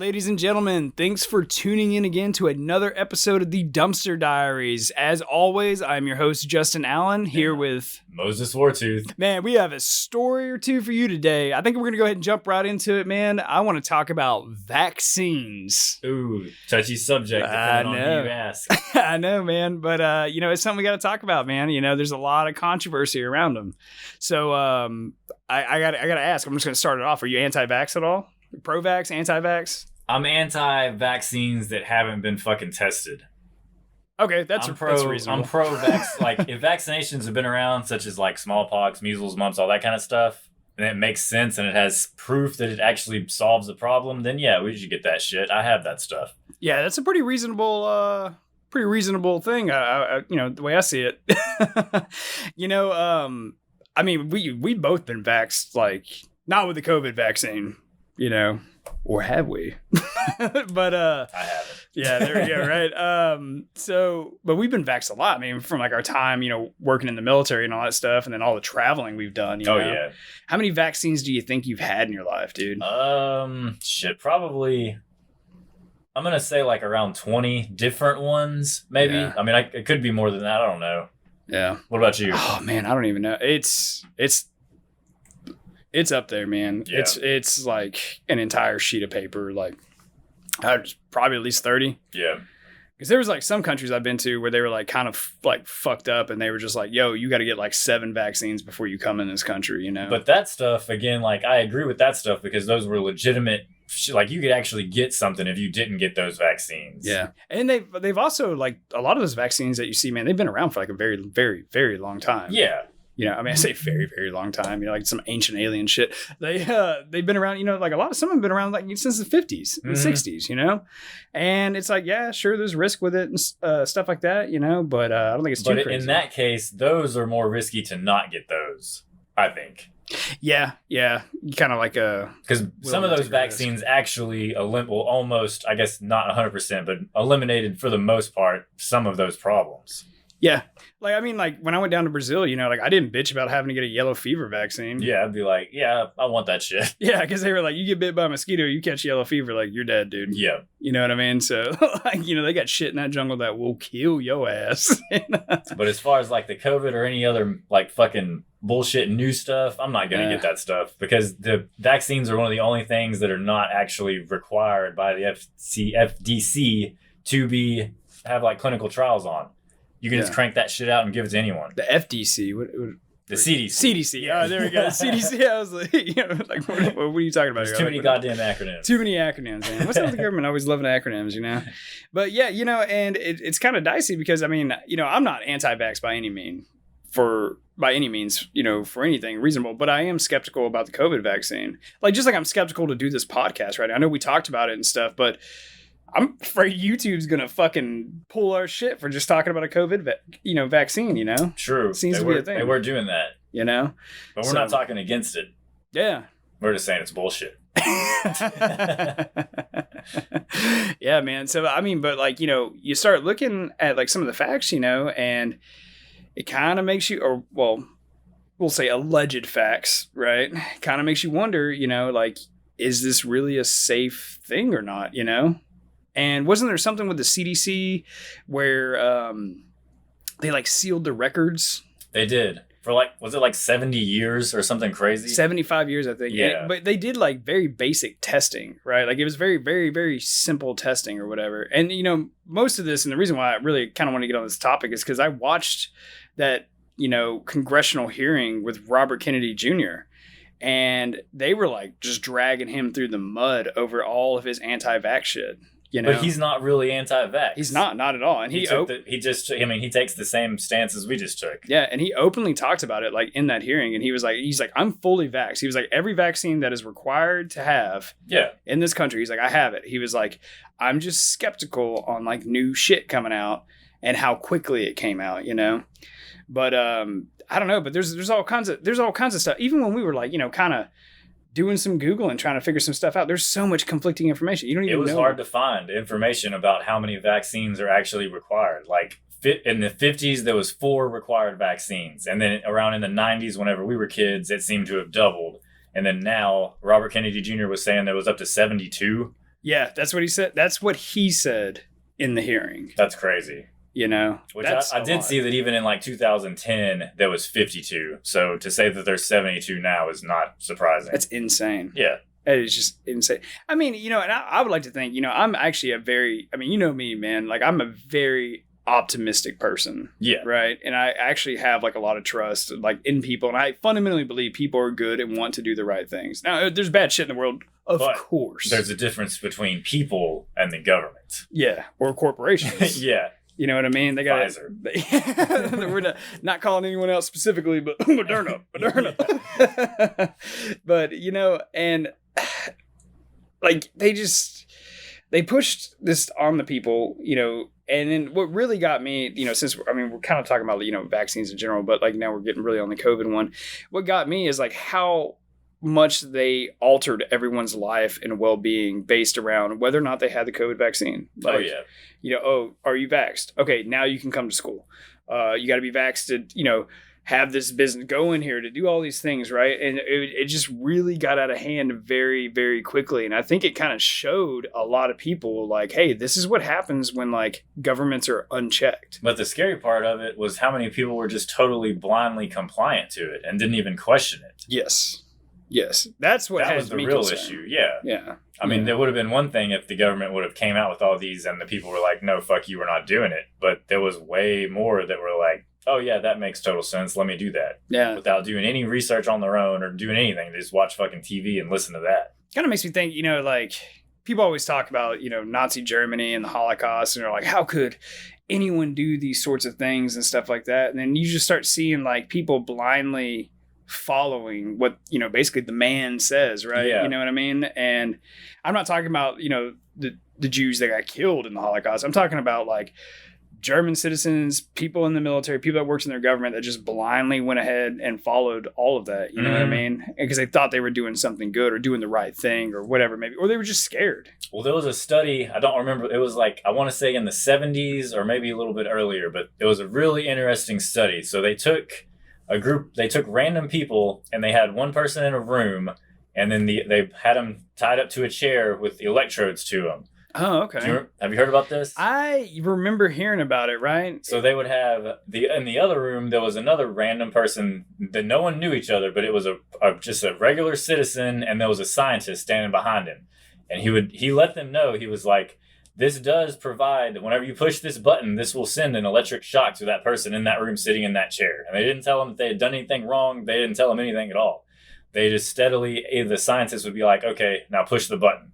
ladies and gentlemen, thanks for tuning in again to another episode of the Dumpster Diaries. As always, I'm your host, Justin Allen, here with Moses Wartooth. Man, we have a story or two for you today. I think we're going to go ahead and jump right into it, man. I want to talk about vaccines. Ooh, touchy subject, depending on who you ask. I know, man, but it's something we got to talk about, man. There's a lot of controversy around them. So I got to ask, I'm just going to start it off. Are you anti-vax at all? Pro-vax, anti-vax? I'm anti-vaccines that haven't been fucking tested. Okay, that's reasonable. I'm pro-vax. Like, if vaccinations have been around, such as like smallpox, measles, mumps, all that kind of stuff, and it makes sense and it has proof that it actually solves the problem, then yeah, we should get that shit. I have that stuff. Yeah, that's a pretty reasonable thing. The way I see it. I mean, we both been vaxxed, like not with the COVID vaccine. Or have we? But I haven't. Yeah, there we go, right? But we've been vaxxed a lot. I mean, from like our time, working in the military and all that stuff, and then all the traveling we've done. Yeah. How many vaccines do you think you've had in your life, dude? Probably. I'm gonna say like around 20 different ones, maybe. Yeah. I mean, it could be more than that. I don't know. Yeah. What about you? Oh man, I don't even know. It's up there, man. Yeah. It's like an entire sheet of paper, like probably at least 30. Yeah. Because there was like some countries I've been to where they were like kind of like fucked up and they were just like, yo, you got to get like 7 vaccines before you come in this country, But that stuff, again, like I agree with that stuff because those were legitimate. Like you could actually get something if you didn't get those vaccines. Yeah. And they've also like a lot of those vaccines that you see, man, they've been around for like a very, very, very long time. Yeah. I say very, very long time, like some ancient alien shit. They've been around, like a lot of some have been around like since the 50s and 60s, and it's like, yeah, sure. There's risk with it and stuff like that, but I don't think it's too crazy. But in that case, those are more risky to not get those, I think. Yeah. Kind of like because some of those vaccines actually almost, I guess not 100%, but eliminated for the most part some of those problems. Yeah. Like, I mean, like when I went down to Brazil, I didn't bitch about having to get a yellow fever vaccine. Yeah. I'd be like, yeah, I want that shit. Yeah. Cause they were like, you get bit by a mosquito, you catch yellow fever, like you're dead, dude. Yeah. You know what I mean? So like, they got shit in that jungle that will kill your ass. But as far as like the COVID or any other like fucking bullshit new stuff, I'm not going to get that stuff because the vaccines are one of the only things that are not actually required by the FDC to have like clinical trials on. You can just crank that shit out and give it to anyone. The FDC, the CDC. CDC. Oh, there we go. CDC. I was like, what are you talking about? There's too many goddamn acronyms. Too many acronyms, man. What's up with the government always loving acronyms, But yeah, and it's kind of dicey because I mean, I'm not anti-vax by any means, for anything reasonable, but I am skeptical about the COVID vaccine. Like just like I'm skeptical to do this podcast, right? I know we talked about it and stuff, but I'm afraid YouTube's gonna fucking pull our shit for just talking about a COVID, vaccine. True, seems to be a thing. They were doing that, but we're not talking against it. Yeah, we're just saying it's bullshit. Yeah, man. So I mean, but like you start looking at like some of the facts, and it kind of makes you, or well, we'll say alleged facts, right? Kind of makes you wonder, like, is this really a safe thing or not? And wasn't there something with the CDC where they like sealed the records? They did. For like, was it like 70 years or something crazy? 75 years, I think. Yeah. But they did like very basic testing, right? Like it was very, very, very simple testing or whatever. And, most of this, and the reason why I really kind of want to get on this topic is because I watched that, congressional hearing with Robert Kennedy Jr. And they were like just dragging him through the mud over all of his anti-vax shit. But he's not really anti-vax. He's not at all. And he takes the same stance as we just took. Yeah, and he openly talked about it like in that hearing, and he's like, I'm fully vaxxed. He was like, every vaccine that is required to have in this country, he's like, I have it. He was like, I'm just skeptical on like new shit coming out and how quickly it came out, But I don't know, but there's all kinds of stuff. Even when we were like, kind of doing some Google and trying to figure some stuff out, there's so much conflicting information. You don't even know. It was hard to find information about how many vaccines are actually required. Like in the 50s, there was 4 required vaccines. And then around in the 90s, whenever we were kids, it seemed to have doubled. And then now Robert Kennedy Jr. was saying there was up to 72 Yeah, that's what he said. That's what he said in the hearing. That's crazy. You know, which I did see that even in like 2010 there was 52. So to say that there's 72 now is not surprising. That's insane. Yeah. It is just insane. I mean, you know, and I would like to think, you know, I'm actually you know me, man, like I'm a very optimistic person. Yeah. Right. And I actually have like a lot of trust like in people. And I fundamentally believe people are good and want to do the right things. Now, there's bad shit in the world. Of course. There's a difference between people and the government. Yeah. Or corporations. Yeah. You know what I mean? They got Pfizer. We're not calling anyone else specifically, but Moderna. But, you know, and like they pushed this on the people, you know, and then what really got me, you know, we're kind of talking about, you know, vaccines in general, but like now we're getting really on the COVID one. What got me is like how much they altered everyone's life and well-being based around whether or not they had the COVID vaccine. Like, oh, yeah. You know, are you vaxxed? Okay, now you can come to school. You got to be vaxxed to, you know, have this business go in here to do all these things, right? And it just really got out of hand very, very quickly. And I think it kind of showed a lot of people like, hey, this is what happens when like governments are unchecked. But the scary part of it was how many people were just totally blindly compliant to it and didn't even question it. Yes, that's what that was the real issue. Yeah. I mean, there would have been one thing if the government would have came out with all these and the people were like, no, fuck you, we're not doing it. But there was way more that were like, oh yeah, that makes total sense. Let me do that. Yeah. Without doing any research on their own or doing anything. They just watch fucking TV and listen to that. Kind of makes me think, you know, like people always talk about, you know, Nazi Germany and the Holocaust and they're like, how could anyone do these sorts of things and stuff like that? And then you just start seeing like people blindly following what, you know, basically the man says, right? Yeah. You know what I mean? And I'm not talking about, you know, the Jews that got killed in the Holocaust. I'm talking about like German citizens, people in the military, people that worked in their government that just blindly went ahead and followed all of that. You know what I mean? Because they thought they were doing something good or doing the right thing or whatever, maybe, or they were just scared. Well, there was a study, I don't remember, it was like, I want to say in the 70s or maybe a little bit earlier, but it was a really interesting study. So they took random people and they had one person in a room and then they had them tied up to a chair with electrodes to them. Oh, okay. Have you heard about this? I remember hearing about it, right? So they would have in the other room, there was another random person that no one knew each other, but it was just a regular citizen and there was a scientist standing behind him. And he let them know, he was like, this does provide, whenever you push this button, this will send an electric shock to that person in that room sitting in that chair. And they didn't tell them that they had done anything wrong. They didn't tell them anything at all. They just steadily, the scientist would be like, okay, now push the button.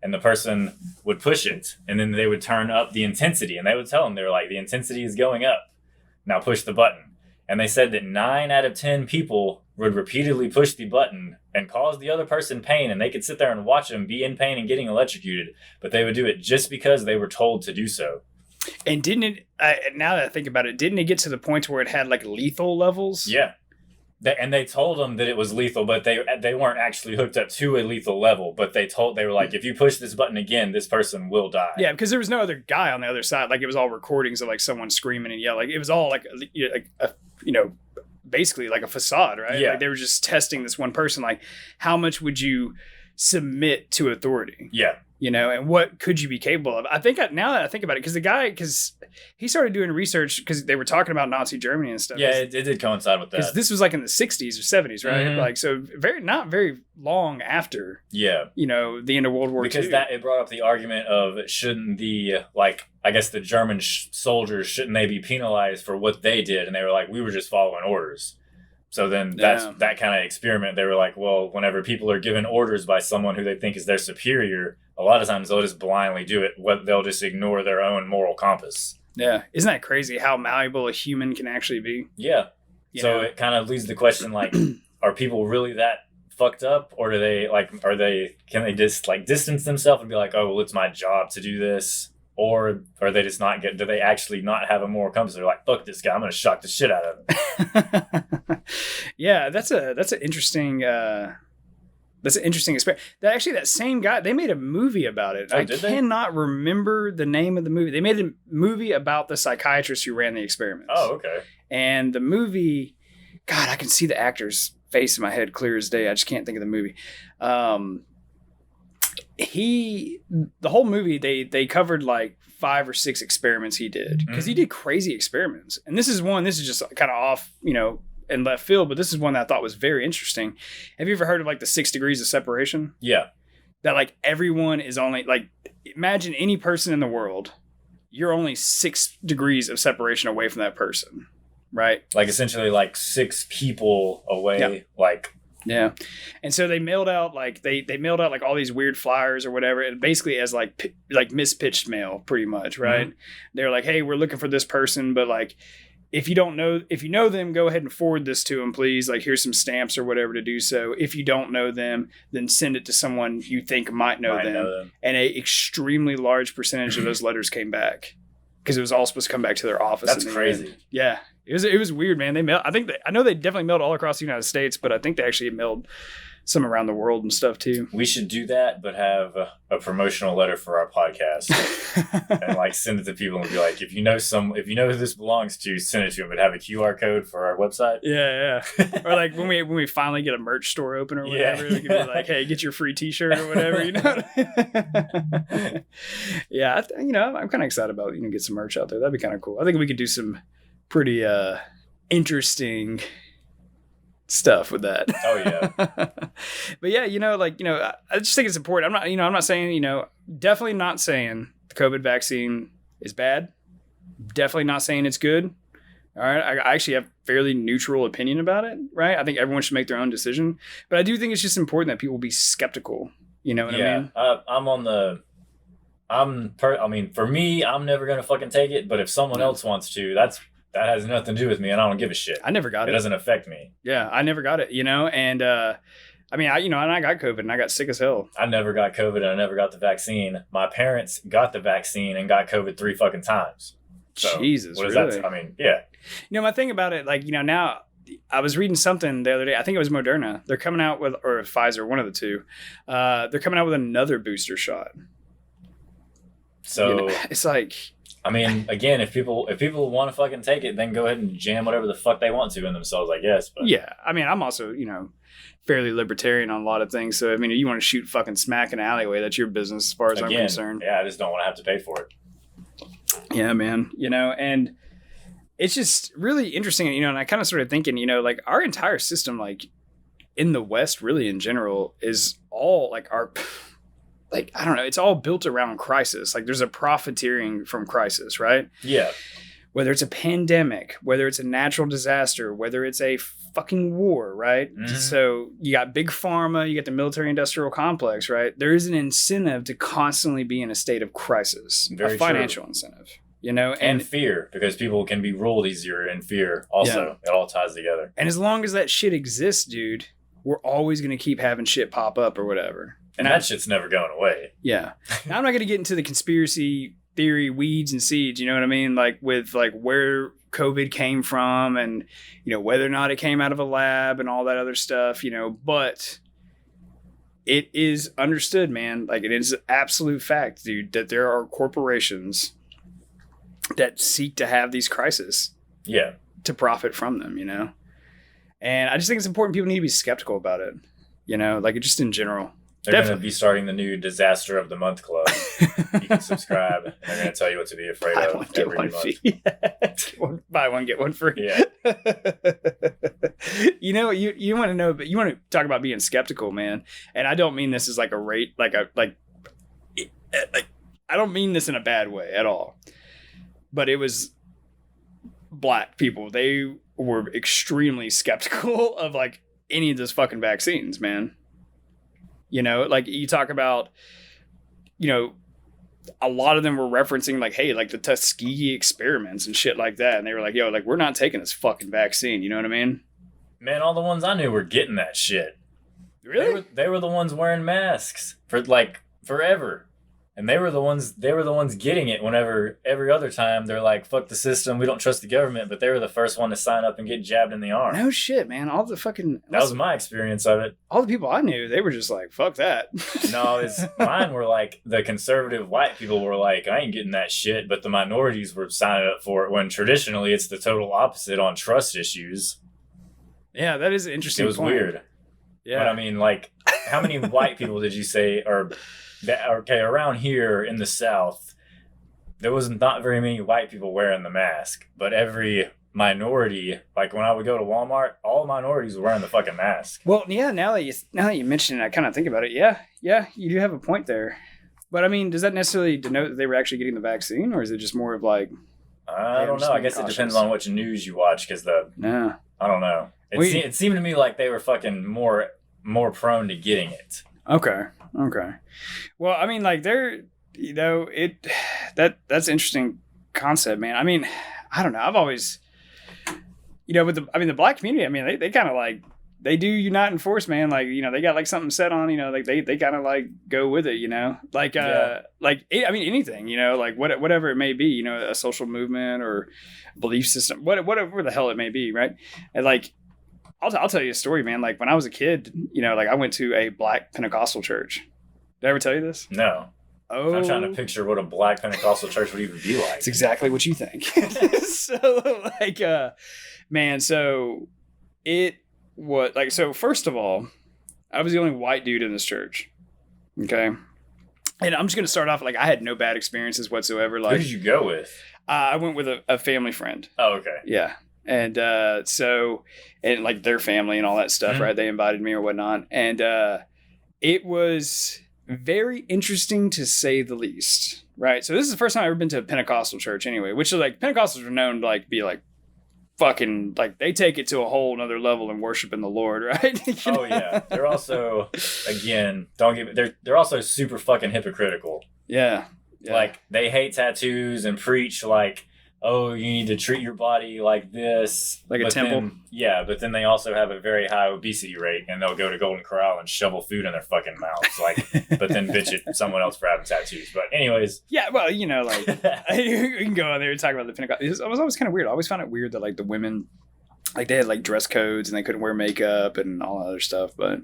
And the person would push it. And then they would turn up the intensity. And they would tell them, they were like, the intensity is going up. Now push the button. And they said that 9 out of 10 people would repeatedly push the button and cause the other person pain. And they could sit there and watch them be in pain and getting electrocuted. But they would do it just because they were told to do so. And didn't it, now that I think about it, didn't it get to the point where it had like lethal levels? Yeah. And they told them that it was lethal, but they weren't actually hooked up to a lethal level. But they were like, if you push this button again, this person will die. Yeah, because there was no other guy on the other side. Like it was all recordings of like someone screaming and yelling. Like it was all like you know, basically like a facade, right? Yeah. Like they were just testing this one person. Like, how much would you submit to authority? Yeah. You know, and what could you be capable of? I think now that I think about it, because he started doing research because they were talking about Nazi Germany and stuff. Yeah, it did coincide with that. Because this was like in the 60s or 70s, right? Mm-hmm. Like, so not very long after, you know, the end of World War II. Because it brought up the argument of shouldn't the German soldiers, shouldn't they be penalized for what they did? And they were like, we were just following orders. So then that kind of experiment, they were like, well, whenever people are given orders by someone who they think is their superior, a lot of times they'll just blindly do it. They'll just ignore their own moral compass. Yeah. Isn't that crazy how malleable a human can actually be? Yeah. So it kind of leads the question, like, are people really that fucked up? Or can they just like distance themselves and be like, oh, well, it's my job to do this? Or are they just do they actually not have a moral compass? They're like, fuck this guy, I'm going to shock the shit out of him. Yeah, that's an interesting experience. That same guy, they made a movie about it. I cannot remember the name of the movie. They made a movie about the psychiatrist who ran the experiments. Oh, okay. And the movie, God, I can see the actor's face in my head clear as day. I just can't think of the movie. the whole movie, they covered like 5 or 6 experiments he did, because he did crazy experiments. And this is just kind of off, in left field, but this is one that I thought was very interesting. Have you ever heard of like the 6 degrees of separation? Yeah. That like everyone is only like, imagine any person in the world, you're only 6 degrees of separation away from that person, right? Like essentially like 6 people away. Yeah. Like, yeah. And so they mailed out like they mailed out like all these weird flyers or whatever, and basically as like mispitched mail, pretty much, right? Mm-hmm. They're like, hey, we're looking for this person, but like if you know them, go ahead and forward this to them, please. Like, here's some stamps or whatever to do so. If you don't know them, then send it to someone you think might know them. And a extremely large percentage of those letters came back, because it was all supposed to come back to their office. That's crazy. End. Yeah. It was weird, man. I know they definitely mailed all across the United States, but I think they actually mailed some around the world and stuff too. We should do that, but have a promotional letter for our podcast and like send it to people and be like, if you know who this belongs to, send it to them, but have a QR code for our website. Yeah. Or like when we finally get a merch store open or whatever, it could be like, hey, get your free t-shirt or whatever, Yeah. I'm kind of excited about, get some merch out there. That'd be kind of cool. I think we could do some pretty interesting stuff with that. Oh yeah. But yeah, I just think it's important. I'm not saying, definitely not saying the COVID vaccine is bad. Definitely not saying it's good. All right. I actually have fairly neutral opinion about it, right? I think everyone should make their own decision, but I do think it's just important that people be skeptical. You know what I mean? For me, I'm never going to fucking take it, but if someone else wants to, that has nothing to do with me, and I don't give a shit. I never got it. It doesn't affect me. Yeah, I never got it, and I got COVID and I got sick as hell. I never got COVID and I never got the vaccine. My parents got the vaccine and got COVID 3 fucking times. So, Jesus, what is really? that? Yeah. My thing about it, now I was reading something the other day. I think it was Moderna. They're coming out with, or Pfizer, one of the two. They're coming out with another booster shot. So it's like, again, if people want to fucking take it, then go ahead and jam whatever the fuck they want to in themselves, I guess. But yeah, I'm also, fairly libertarian on a lot of things. So, you want to shoot fucking smack in an alleyway, that's your business as far as I'm concerned. Yeah, I just don't want to have to pay for it. Yeah, man. And it's just really interesting, and I kind of started thinking, like our entire system, like in the West, really in general, is all like I don't know, it's all built around crisis. Like there's a profiteering from crisis, right? Yeah. Whether it's a pandemic, whether it's a natural disaster, whether it's a fucking war, right? Mm-hmm. So you got big pharma, you got the military industrial complex, right? There is an incentive to constantly be in a state of crisis, a financial incentive, and fear, because people can be ruled easier in fear also. Yeah. It all ties together. And as long as that shit exists, dude, we're always going to keep having shit pop up or whatever. And that shit's never going away. Yeah. Now, I'm not going to get into the conspiracy theory weeds and seeds, you know what I mean? Like with like where COVID came from and, whether or not it came out of a lab and all that other stuff, but it is understood, man. Like it is an absolute fact, dude, that there are corporations that seek to have these crises. Yeah. To profit from them, And I just think it's important. People need to be skeptical about it, like just in general. They're going to be starting the new Disaster of the Month Club. You can subscribe. And they're going to tell you what to be afraid of every month. Buy one, get one free. Yeah. You want to know, but you want to talk about being skeptical, man. And I don't mean this as like a rate, I don't mean this in a bad way at all. But it was black people. They were extremely skeptical of like any of those fucking vaccines, man. Like you talk about, a lot of them were referencing like, hey, like the Tuskegee experiments and shit like that. And they were like, yo, like we're not taking this fucking vaccine. You know what I mean? Man, all the ones I knew were getting that shit. Really? They were the ones wearing masks for like forever. And they were the ones getting it whenever every other time they're like, fuck the system, we don't trust the government, but they were the first one to sign up and get jabbed in the arm. No shit, man. All the fucking... That was my experience of it. All the people I knew, they were just like, fuck that. No, mine were like, the conservative white people were like, I ain't getting that shit, but the minorities were signing up for it, when traditionally it's the total opposite on trust issues. Yeah, that is an interesting point. It was weird. Yeah. But like... how many white people did you say around here in the South? There was not very many white people wearing the mask, but every minority, like when I would go to Walmart, all minorities were wearing the fucking mask. Well, yeah, now that you mention it, I kind of think about it. Yeah, you do have a point there. But I mean, does that necessarily denote that they were actually getting the vaccine, or is it just more of like? I don't know. I guess cautious. It depends on which news you watch, because I don't know. It seemed to me like they were fucking more prone to getting it. Okay. Well, I mean, like they're, that's interesting concept, man. I mean, I don't know. I've always, with the black community, I mean, they kind of like, they do unite and force, man. Like, they got like something set on, like they kind of like go with it, like, anything, like whatever it may be, a social movement or belief system, whatever the hell it may be. Right. And like, I'll tell you a story, man. Like when I was a kid, like I went to a black Pentecostal church. Did I ever tell you this? No. Oh. I'm trying to picture what a black Pentecostal church would even be like. It's exactly what you think. So like, man, so it was like, so first of all, I was the only white dude in this church. Okay. And I'm just going to start off like I had no bad experiences whatsoever. Like, who did you go with? I went with a family friend. Oh, okay. Yeah. And and like their family and all that stuff, mm-hmm. Right? They invited me or whatnot. And it was very interesting to say the least, right? So this is the first time I've ever been to a Pentecostal church anyway, which is like Pentecostals are known to like be like fucking like they take it to a whole nother level in worshiping the Lord, right? Oh yeah. They're also, again, they're also super fucking hypocritical. Yeah. Like they hate tattoos and preach like, oh, you need to treat your body like this. Like a temple? But then they also have a very high obesity rate, and they'll go to Golden Corral and shovel food in their fucking mouths. But then bitch at someone else for having tattoos. But anyways. Yeah, well, like, you can go on there and talk about the Pentecost. It was always kind of weird. I always found it weird that, like, the women, like, they had, like, dress codes, and they couldn't wear makeup and all that other stuff. But,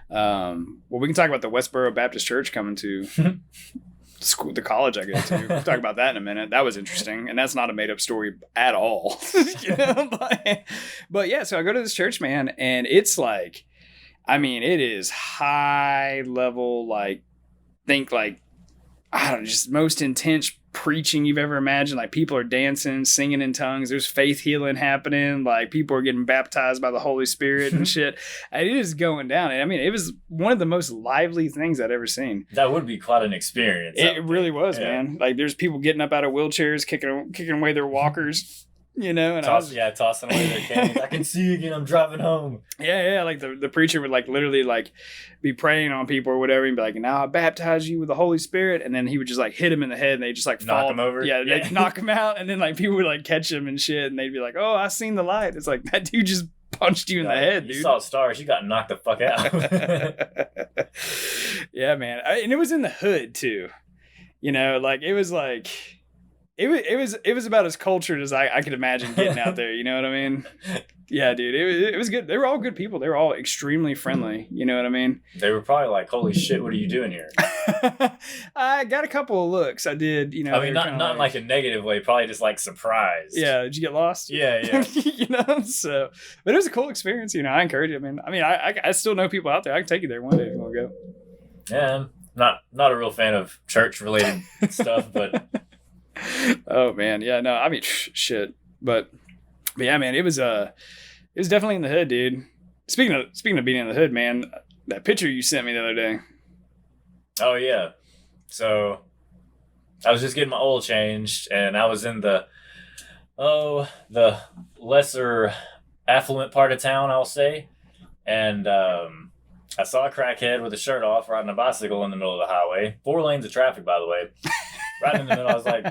we can talk about the Westboro Baptist Church coming to... the college I go to. We'll talk about that in a minute. That was interesting, and that's not a made up story at all. But yeah, so I go to this church, man, and it's like, I mean, it is high level, like think like I don't know, just most intense preaching you've ever imagined. Like people are dancing, singing in tongues. There's faith healing happening. Like people are getting baptized by the Holy Spirit and shit. And it is going down. And I mean, it was one of the most lively things I'd ever seen. That would be quite an experience. It really was, man. Like there's people getting up out of wheelchairs, kicking away their walkers. And tossing away their canes. I can see you again. I'm driving home. Yeah. Like the preacher would like literally like be praying on people or whatever and be like, now I baptize you with the Holy Spirit. And then he would just like hit him in the head and they just like knock him over. Yeah, they'd knock him out. And then like people would like catch him and shit. And they'd be like, oh, I seen the light. It's like that dude just punched you in the head, dude. You saw stars. You got knocked the fuck out. Yeah, man. And it was in the hood too. Like it was like... It was about as cultured as I could imagine getting out there. You know what I mean? Yeah, dude. It was good. They were all good people. They were all extremely friendly. You know what I mean? They were probably like, "Holy shit, what are you doing here?" I got a couple of looks. I did. I mean, not in like a negative way. Probably just like surprised. Yeah. Did you get lost? Yeah. So, but it was a cool experience. I encourage you. I still know people out there. I can take you there one day if you want to go. Yeah, I'm not a real fan of church related stuff, but. Oh man, yeah, no, I mean shit, but yeah, man, it was definitely in the hood, dude. Speaking of being in the hood, man, that picture you sent me the other day. Oh yeah, so I was just getting my oil changed, and I was in the lesser affluent part of town, I'll say, and I saw a crackhead with a shirt off riding a bicycle in the middle of the highway. 4 lanes of traffic, by the way. Right in the middle, I was like,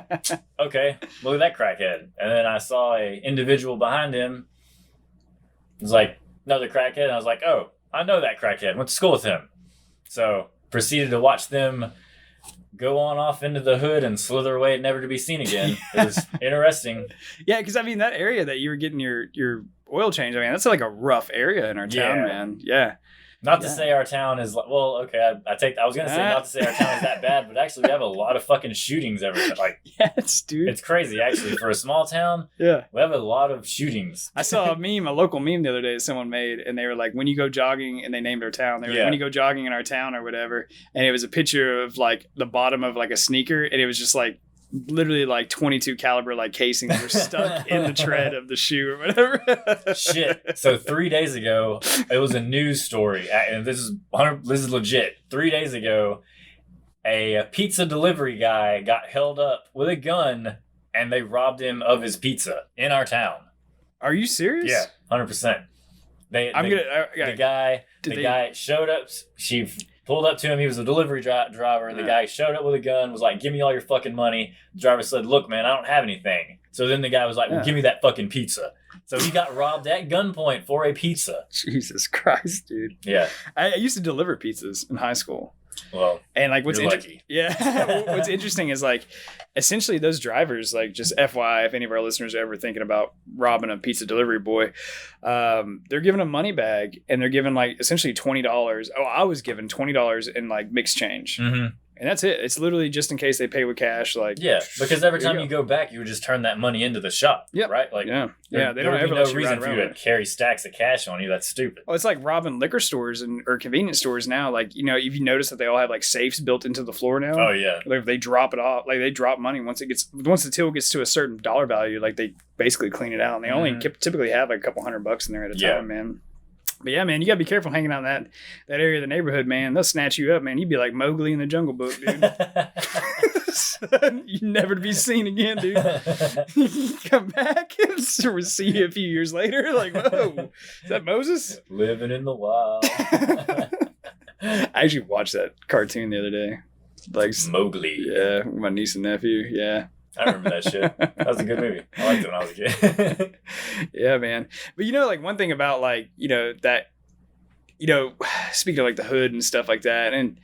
okay, look at that crackhead. And then I saw a individual behind him. It was like another crackhead. And I was like, oh, I know that crackhead. Went to school with him. So proceeded to watch them go on off into the hood and slither away never to be seen again. It was interesting. Yeah, because I mean, that area that you were getting your oil change, I mean, that's like a rough area in our town, man. Yeah. Not to say our town is like, well, okay, I was gonna say not to say our town is that bad, but actually we have a lot of fucking shootings like. Yes, dude. It's crazy actually for a small town. Yeah, we have a lot of shootings. I saw a local meme the other day that someone made, and they were like, when you go jogging, and they named our town. They were like, when you go jogging in our town or whatever, and it was a picture of like the bottom of like a sneaker, and it was just like literally like 22 caliber like casings were stuck in the tread of the shoe or whatever. Shit. So 3 days ago, it was a news story, and this is legit. 3 days ago, a pizza delivery guy got held up with a gun, and they robbed him of his pizza in our town. Are you serious? Yeah, 100%. The guy showed up. She pulled up to him. He was a delivery driver. The guy showed up with a gun, was like, give me all your fucking money. The driver said, look, man, I don't have anything. So then the guy was like, well, give me that fucking pizza. So he got robbed at gunpoint for a pizza. Jesus Christ, dude. Yeah. I used to deliver pizzas in high school. Well, and like what's lucky. Yeah. What's interesting is like essentially those drivers, like just FYI, if any of our listeners are ever thinking about robbing a pizza delivery boy, they're giving a money bag and they're giving like essentially $20. Oh, I was given $20 in like mixed change. Mm-hmm. And that's it. It's literally just in case they pay with cash. Like, yeah, because every time you go back, you would just turn that money into the shop. Yeah, right. Like, yeah. They don't ever no reason for you to carry stacks of cash on you. That's stupid. Oh, it's like robbing liquor stores or convenience stores now. Like, if you notice that they all have like safes built into the floor now. Oh yeah. Like if they drop it off, like they drop money once the till gets to a certain dollar value, like they basically clean it out. And they only typically have like a couple $100 in there at a time, man. But yeah, man, you gotta be careful hanging out in that area of the neighborhood, man. They'll snatch you up, man. You'd be like Mowgli in the Jungle Book, dude. You're never to be seen again, dude. You come back and see you a few years later, like, whoa, is that Moses? Living in the wild. I actually watched that cartoon the other day. Like Mowgli. Yeah, my niece and nephew. Yeah. I remember that shit. That was a good movie. I liked it when I was a kid. Yeah, man. But like one thing about like, that, speaking of like the hood and stuff like that. And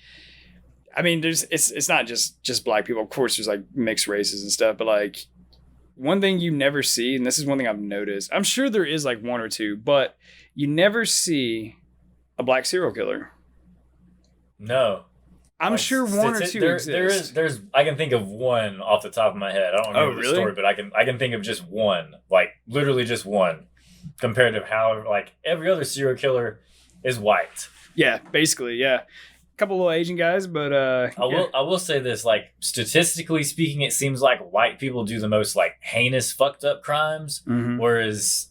I mean, it's not just black people. Of course, there's like mixed races and stuff. But like one thing you never see, and this is one thing I've noticed. I'm sure there is like one or two, but you never see a black serial killer. No. I'm sure one or two exist. There's I can think of one off the top of my head. I don't remember the story, but I can think of just one, like literally just one, compared to how like every other serial killer is white. Yeah, basically, yeah. A couple little Asian guys, but I will say this, like statistically speaking, it seems like white people do the most like heinous fucked up crimes, whereas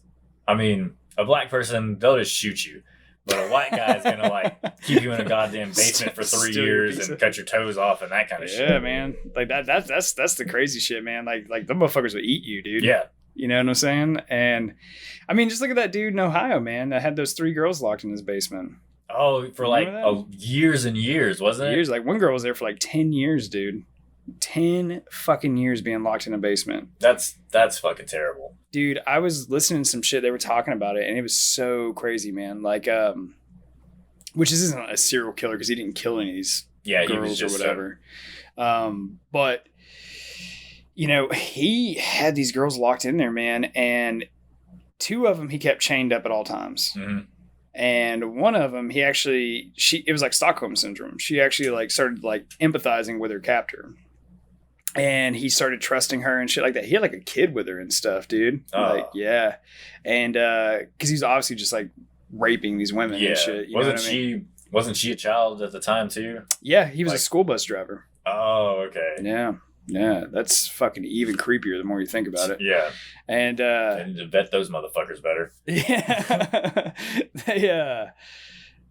I mean a black person, they'll just shoot you. But a white guy is gonna like keep you in a goddamn basement for 3 years and cut your toes off and that kind of shit. Yeah, man. Like that's the crazy shit, man. Like the motherfuckers would eat you, dude. Yeah. You know what I'm saying? And I mean, just look at that dude in Ohio, man, that had those 3 girls locked in his basement. Oh, for like years and years, wasn't it? Years. Like one girl was there for like 10 years, dude. 10 fucking years being locked in a basement. That's fucking terrible. Dude, I was listening to some shit. They were talking about it, and it was so crazy, man. Like, which isn't a serial killer because he didn't kill any of these girls or whatever. But, he had these girls locked in there, man, and 2 of them he kept chained up at all times. Mm-hmm. And one of them, it was like Stockholm syndrome. She actually like started like empathizing with her captor. And he started trusting her and shit like that. He had like a kid with her and stuff, dude. Like, yeah. And because he's obviously just like raping these women and shit. Wasn't she a child at the time too? Yeah, he was a school bus driver. Oh, okay. Yeah. Yeah, that's fucking even creepier the more you think about it. Yeah. And I need to vet those motherfuckers better. Yeah.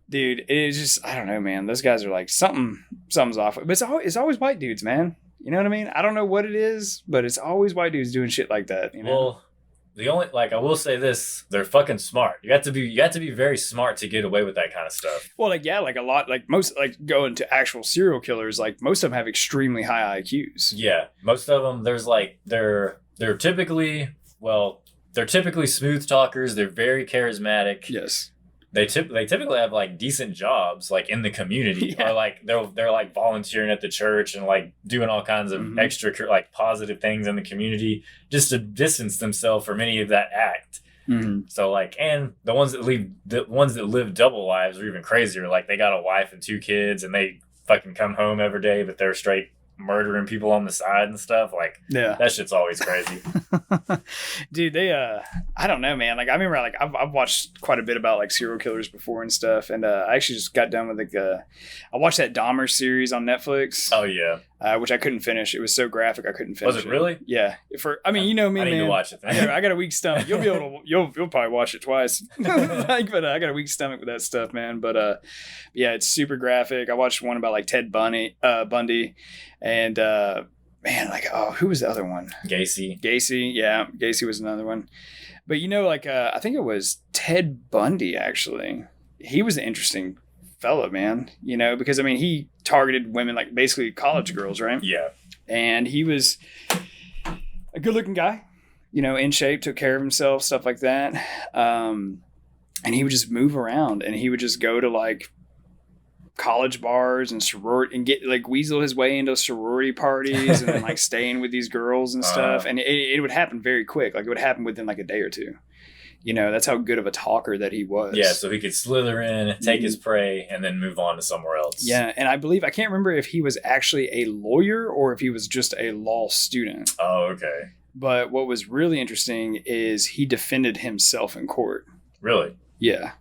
Dude, it's just, I don't know, man. Those guys are like, something's off. But it's always white dudes, man. You know what I mean? I don't know what it is, but it's always white dudes doing shit like that. You know? Well, the only I will say this: they're fucking smart. You have to be very smart to get away with that kind of stuff. Well, like a lot, like most, like going to actual serial killers, like most of them have extremely high IQs. Yeah, most of them. There's like they're typically smooth talkers. They're very charismatic. Yes. They typically have like decent jobs like in the community or like they're like volunteering at the church and like doing all kinds of extra like positive things in the community just to distance themselves from any of that act. Mm-hmm. So like, and the ones that live double lives are even crazier. Like they got a wife and 2 kids, and they fucking come home every day, but they're straight murdering people on the side and stuff. Like, yeah, that shit's always crazy. Dude, they I don't know, man. Like I remember, like I've watched quite a bit about like serial killers before and stuff, and I actually just got done with like I watched that Dahmer series on Netflix. Oh yeah, which I couldn't finish. It was so graphic I couldn't finish. Was it really? Yeah. I mean, you know me, I need man. to watch it. I got a weak stomach. You'll be able to. You'll probably watch it twice. But I got a weak stomach with that stuff, man. But yeah, it's super graphic. I watched one about like Ted Bundy, and man, like, oh, who was the other one? Gacy. Yeah, Gacy was another one. But you know, like I think it was Ted Bundy actually. He was an interesting fella, man. You know, because I mean, he targeted women, like basically college girls, right? Yeah. And he was a good-looking guy, you know, in shape, took care of himself, stuff like that. And he would just move around, and he would just go to like college bars and sorority and get like weasel his way into sorority parties and then like staying with these girls and stuff. And it would happen very quick. Like it would happen within like a day or two. You know, that's how good of a talker that he was. Yeah, so he could slither in, take his prey, and then move on to somewhere else. Yeah, and I can't remember if he was actually a lawyer or if he was just a law student. Oh, okay. But what was really interesting is he defended himself in court. Really? Yeah.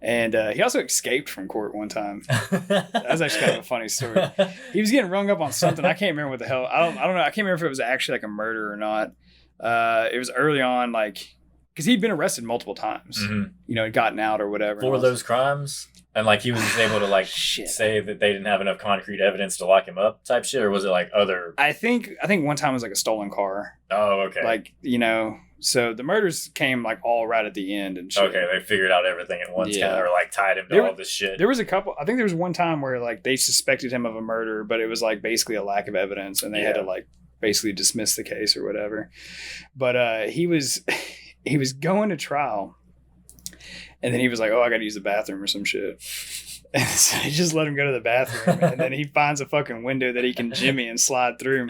And he also escaped from court one time. That was actually kind of a funny story. He was getting rung up on something. I can't remember what the hell. I don't know. I can't remember if it was actually like a murder or not. It was early on, like... Because he'd been arrested multiple times, you know, gotten out or whatever. For those crimes? And like he was able to like say that they didn't have enough concrete evidence to lock him up type shit? Or was it like other... I think one time was like a stolen car. Oh, okay. Like, you know, so the murders came like all right at the end and shit. Okay, they figured out everything at once, kind of, or like tied him to all this shit. There was a couple, I think there was one time where like they suspected him of a murder, but it was like basically a lack of evidence and they had to like basically dismiss the case or whatever. But he was going to trial, and then he was like, "Oh, I got to use the bathroom or some shit." And so he just let him go to the bathroom, and then he finds a fucking window that he can jimmy and slide through,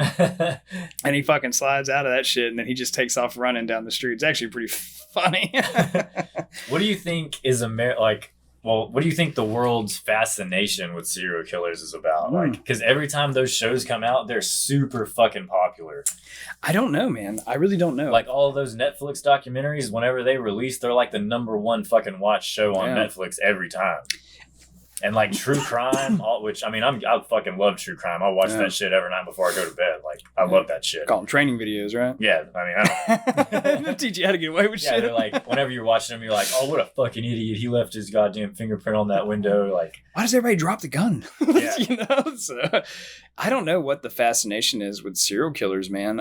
and he fucking slides out of that shit, and then he just takes off running down the street. It's actually pretty funny. What do you think is what do you think the world's fascination with serial killers is about? Like, because every time those shows come out, they're super fucking popular. I don't know, man. I really don't know. Like all of those Netflix documentaries, whenever they release, they're like the #1 fucking watch show on Netflix every time. And like true crime, which I mean, I fucking love true crime. I watch that shit every night before I go to bed. Like I love that shit. Call them training videos, right? Yeah, I mean, I don't know. Teach you how to get away with shit. They're like, whenever you're watching them, you're like, oh, what a fucking idiot! He left his goddamn fingerprint on that window. Like, why does everybody drop the gun? Yeah, you know. So, I don't know what the fascination is with serial killers, man.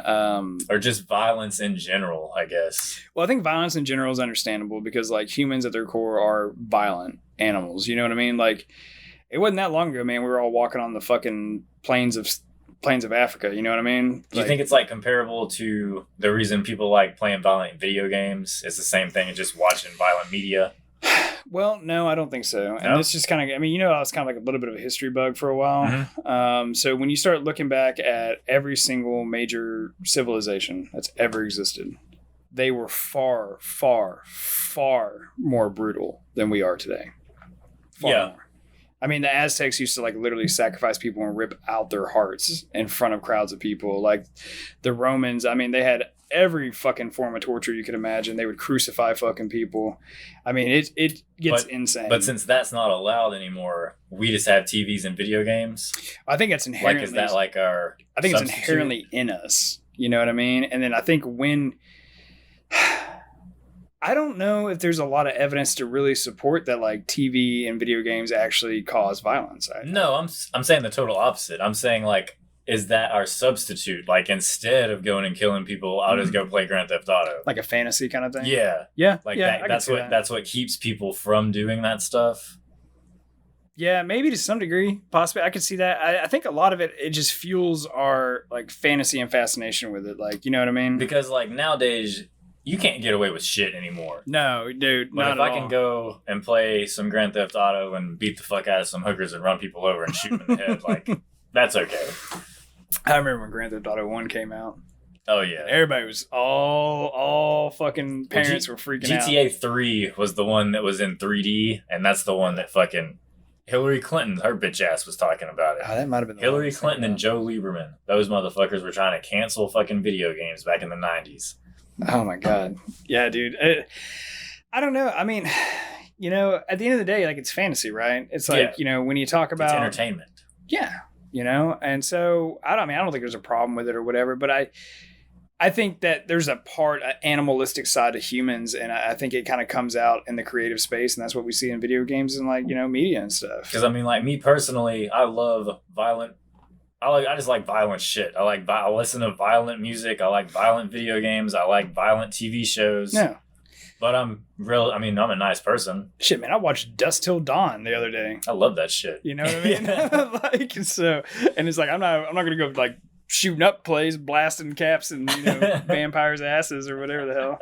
Or just violence in general, I guess. Well, I think violence in general is understandable because like humans at their core are violent animals. You know what I mean? Like. It wasn't that long ago, man. We were all walking on the fucking plains of Africa. You know what I mean? Do you think it's like comparable to the reason people like playing violent video games? It's the same thing as just watching violent media. Well, no, I don't think so. And it's just kind of, I mean, you know, I was kind of like a little bit of a history bug for a while. Mm-hmm. So when you start looking back at every single major civilization that's ever existed, they were far, far, far more brutal than we are today. Far more. I mean, the Aztecs used to like literally sacrifice people and rip out their hearts in front of crowds of people. Like the Romans, I mean, they had every fucking form of torture you could imagine. They would crucify fucking people. I mean, it gets insane. But since that's not allowed anymore, we just have TVs and video games. I think that's inherently. Like, is that like our? I think substitute? It's inherently in us. You know what I mean? And then I think when. I don't know if there's a lot of evidence to really support that like TV and video games actually cause violence. No, I'm saying the total opposite. I'm saying like, is that our substitute? Like instead of going and killing people, I'll just go play Grand Theft Auto. Like a fantasy kind of thing? Yeah. Yeah. Like yeah, that's what keeps people from doing that stuff. Yeah, maybe to some degree, possibly. I could see that. I think a lot of it just fuels our like fantasy and fascination with it. Like, you know what I mean? Because like nowadays, you can't get away with shit anymore. No, dude. But if I can go and play some Grand Theft Auto and beat the fuck out of some hookers and run people over and shoot them in the head, like, that's okay. I remember when Grand Theft Auto 1 came out. Oh yeah, everybody was all fucking parents were freaking out. GTA 3 was the one that was in 3D, and that's the one that fucking Hillary Clinton, her bitch ass, was talking about it. Oh, that might have been Hillary Clinton and Joe Lieberman. Those motherfuckers were trying to cancel fucking video games back in the 90s. Oh my god, yeah, dude. I don't know. I mean, you know, at the end of the day, like, it's fantasy, right? It's like, you know, when you talk about it's entertainment. Yeah, you know, and so I don't think there's a problem with it or whatever, but I think that there's an animalistic side to humans, and I think it kind of comes out in the creative space, and that's what we see in video games and, like, you know, media and stuff. Because I mean, like, me personally, I love violent. I just like violent shit. I listen to violent music. I like violent video games. I like violent TV shows. Yeah. But I'm a nice person. Shit, man, I watched Dusk Till Dawn the other day. I love that shit. You know what I mean? Like, so, and it's like, I'm not gonna go like shooting up plays, blasting caps and, you know, vampires' asses or whatever the hell.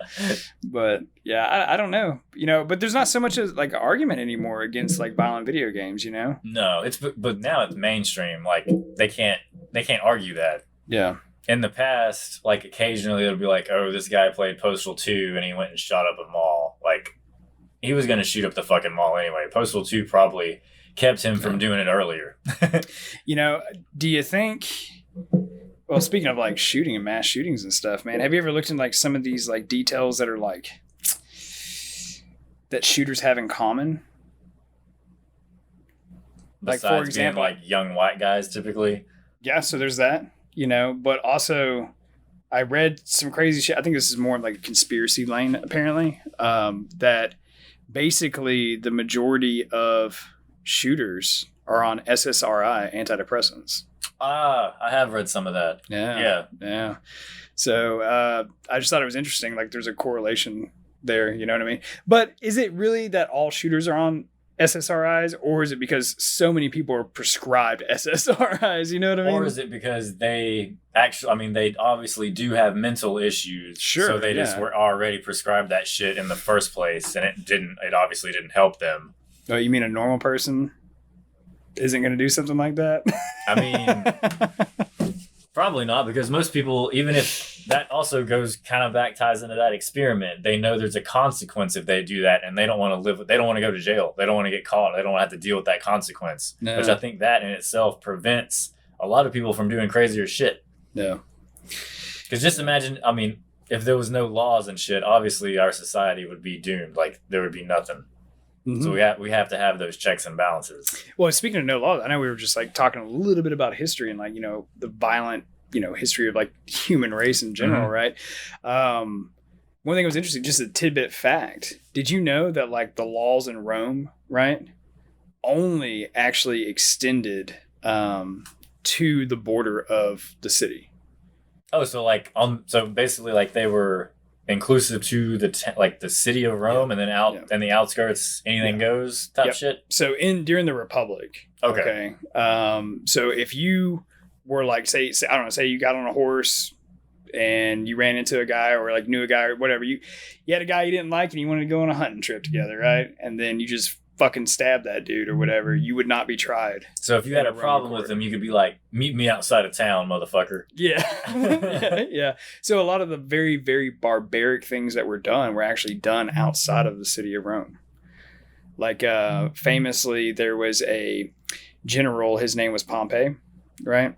But yeah, I don't know, you know, but there's not so much as like an argument anymore against like violent video games, you know? No, but now it's mainstream. Like they can't argue that. Yeah. In the past, like occasionally it'll be like, oh, this guy played Postal 2 and he went and shot up a mall. Like he was going to shoot up the fucking mall anyway. Postal 2 probably kept him from doing it earlier. You know, do you think... Well, speaking of like shooting and mass shootings and stuff, man, have you ever looked into like some of these like details that are like that shooters have in common? Besides, like, for example, being like young white guys typically. Yeah, so there's that, you know, but also I read some crazy shit. I think this is more like a conspiracy lane, apparently, that basically the majority of shooters are on SSRI antidepressants. I have read some of that. Yeah. So I just thought it was interesting. Like, there's a correlation there. You know what I mean? But is it really that all shooters are on SSRIs, or is it because so many people are prescribed SSRIs? You know what I mean? Or is it because they they obviously do have mental issues. Sure. So they just were already prescribed that shit in the first place, and it obviously didn't help them. Oh, you mean a normal person isn't going to do something like that? I mean, probably not, because most people, even if that also ties into that experiment, they know there's a consequence if they do that, and they don't want to they don't want to go to jail. They don't want to get caught. They don't want to have to deal with that consequence, which I think that in itself prevents a lot of people from doing crazier shit. Yeah. Because just imagine, I mean, if there was no laws and shit, obviously our society would be doomed. Like, there would be nothing. Mm-hmm. So we have to have those checks and balances. Well, speaking of no law, I know we were just like talking a little bit about history and like, you know, the violent, you know, history of like human race in general, right? One thing that was interesting, just a tidbit fact. Did you know that like the laws in Rome, right, only actually extended to the border of the city? Oh, so so basically like they were inclusive to the city of Rome, and then and the outskirts, anything goes type shit. So during the Republic. Okay. So if you were like, say you got on a horse and you ran into a guy or like knew a guy or whatever, you had a guy you didn't like and you wanted to go on a hunting trip together, right? And then you just fucking stab that dude or whatever, you would not be tried. So if you had a problem with him, you could be like, meet me outside of town, motherfucker. Yeah. Yeah. So a lot of the very, very barbaric things that were done were actually done outside of the city of Rome. Like famously, there was a general, his name was Pompey, right?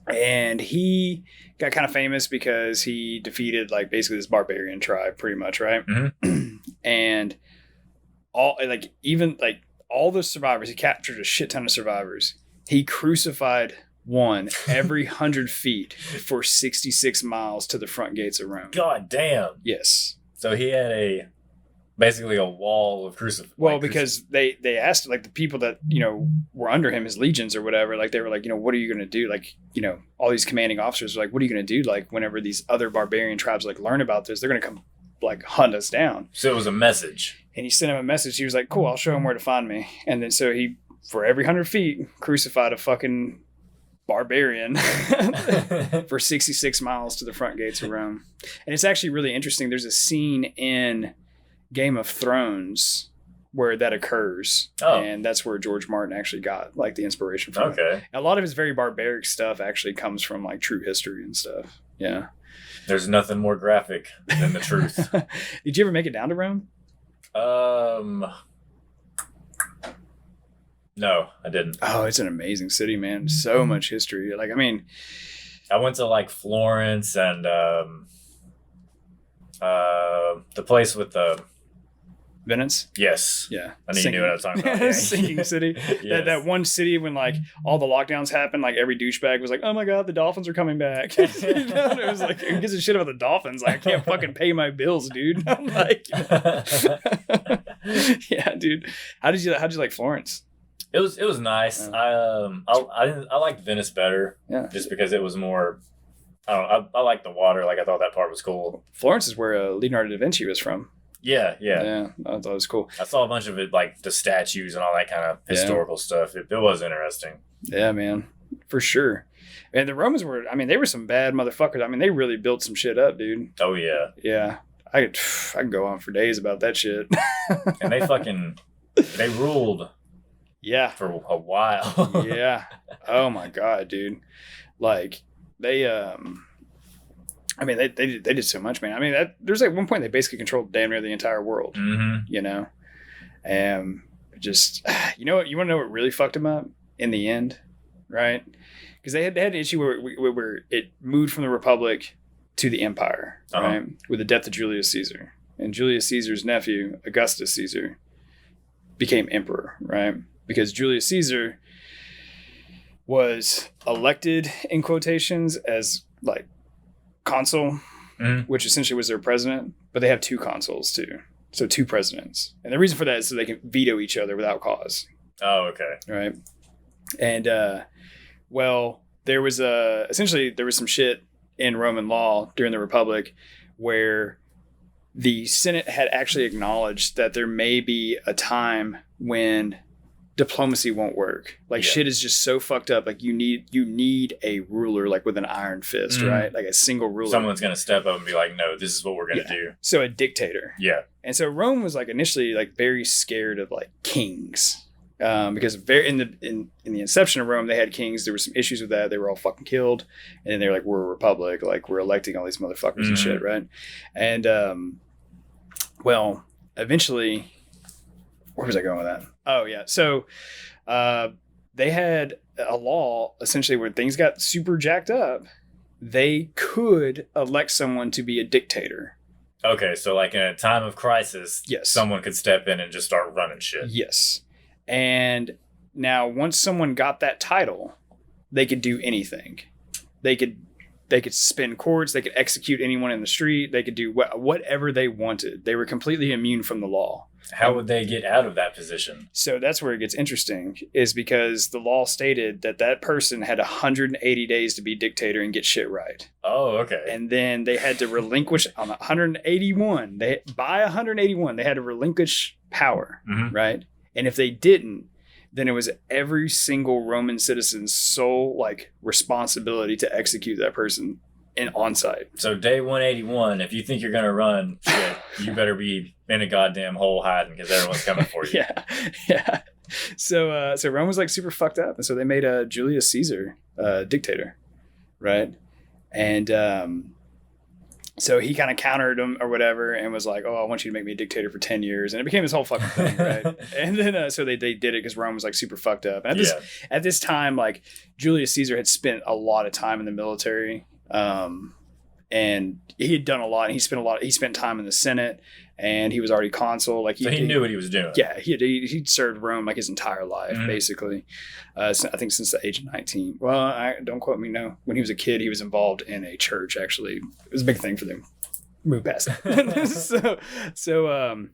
And he got kind of famous because he defeated like basically this barbarian tribe pretty much, right? Mm-hmm. And all the survivors, he captured a shit ton of survivors. He crucified one every 100 feet for 66 miles to the front gates of Rome. God damn. Yes. So he had basically a wall of crucifix. Well, because they asked like the people that, you know, were under him, his legions or whatever, like they were like, you know, what are you going to do? Like, you know, all these commanding officers were like, what are you going to do? Like whenever these other barbarian tribes like learn about this, they're going to come like hunt us down. So it was a message. And he sent him a message. He was like, cool, I'll show him where to find me. And then so he, for every 100 feet, crucified a fucking barbarian for 66 miles to the front gates of Rome. And it's actually really interesting. There's a scene in Game of Thrones where that occurs. Oh. And that's where George Martin actually got like the inspiration from. Okay. A lot of his very barbaric stuff actually comes from like true history and stuff. Yeah. There's nothing more graphic than the truth. Did you ever make it down to Rome? No, I didn't. Oh, it's an amazing city, man. So much history. Like, I mean, I went to like Florence and the place with the Venice. Yes. Yeah. I knew you knew what I was talking about. Sinking city. Yes. That one city when like all the lockdowns happened, like every douchebag was like, "Oh my god, the dolphins are coming back." You know? It was like, who gives a shit about the dolphins? Like, I can't fucking pay my bills, dude. I'm like, yeah, dude. How'd you like Florence? It was nice. I liked Venice better. Yeah. Just because it was more. I don't know. I liked the water. Like I thought that part was cool. Florence is where Leonardo da Vinci was from. Yeah. I thought it was cool. I saw a bunch of it, like the statues and all that kind of historical stuff. It was interesting. Yeah, man, for sure. And the Romans were, I mean, they were some bad motherfuckers. I mean, they really built some shit up, dude. Oh yeah. Yeah, I could go on for days about that shit. And they ruled. Yeah. For a while. Yeah. Oh my god, dude. Like they I mean, they did so much, man. I mean, there's like one point they basically controlled damn near the entire world. Mm-hmm. You know, and just you know what, you want to know what really fucked them up in the end, right? Because they had an issue where it moved from the Republic to the Empire, right, with the death of Julius Caesar, and Julius Caesar's nephew Augustus Caesar became emperor, right? Because Julius Caesar was elected in quotations as like consul, which essentially was their president, but they have two consuls too, so two presidents, and the reason for that is so they can veto each other without cause. Oh, okay. Right. And well, there was essentially there was some shit in Roman law during the Republic where the Senate had actually acknowledged that there may be a time when diplomacy won't work. Like shit is just so fucked up. Like you need a ruler like with an iron fist, right? Like a single ruler. Someone's gonna step up and be like, no, this is what we're gonna do. So a dictator. Yeah. And so Rome was like initially like very scared of like kings. Because in the inception of Rome, they had kings. There were some issues with that. They were all fucking killed. And then they're like, we're a republic. Like we're electing all these motherfuckers and shit, right? And well, eventually, where was I going with that? Oh, yeah. So they had a law, essentially, where things got super jacked up. They could elect someone to be a dictator. Okay, so like in a time of crisis, yes, someone could step in and just start running shit. Yes. And now once someone got that title, they could do anything. They could spin courts. They could execute anyone in the street. They could do whatever they wanted. They were completely immune from the law. How would they get out of that position? So that's where it gets interesting, is because the law stated that person had 180 days to be dictator and get shit right. Oh, okay. And then they had to relinquish on 181. By 181, they had to relinquish power, right? And if they didn't, then it was every single Roman citizen's sole like responsibility to execute that person on site. So day 181, if you think you're gonna run shit, you better be in a goddamn hole hiding because everyone's coming for you. Yeah. So Rome was like super fucked up, and so they made Julius Caesar dictator, right? And so he kind of countered him or whatever, and was like, "Oh, I want you to make me a dictator for 10 years," and it became this whole fucking thing, right? And then so they did it because Rome was like super fucked up. And at this time, like Julius Caesar had spent a lot of time in the military. And he had done a lot, and he spent time in the Senate, and he was already consul. Like he knew what he was doing. Yeah. He'd served Rome like his entire life, basically. I think since the age of 19. Well, don't quote me. No, when he was a kid, he was involved in a church. Actually, it was a big thing for them. Move past that. so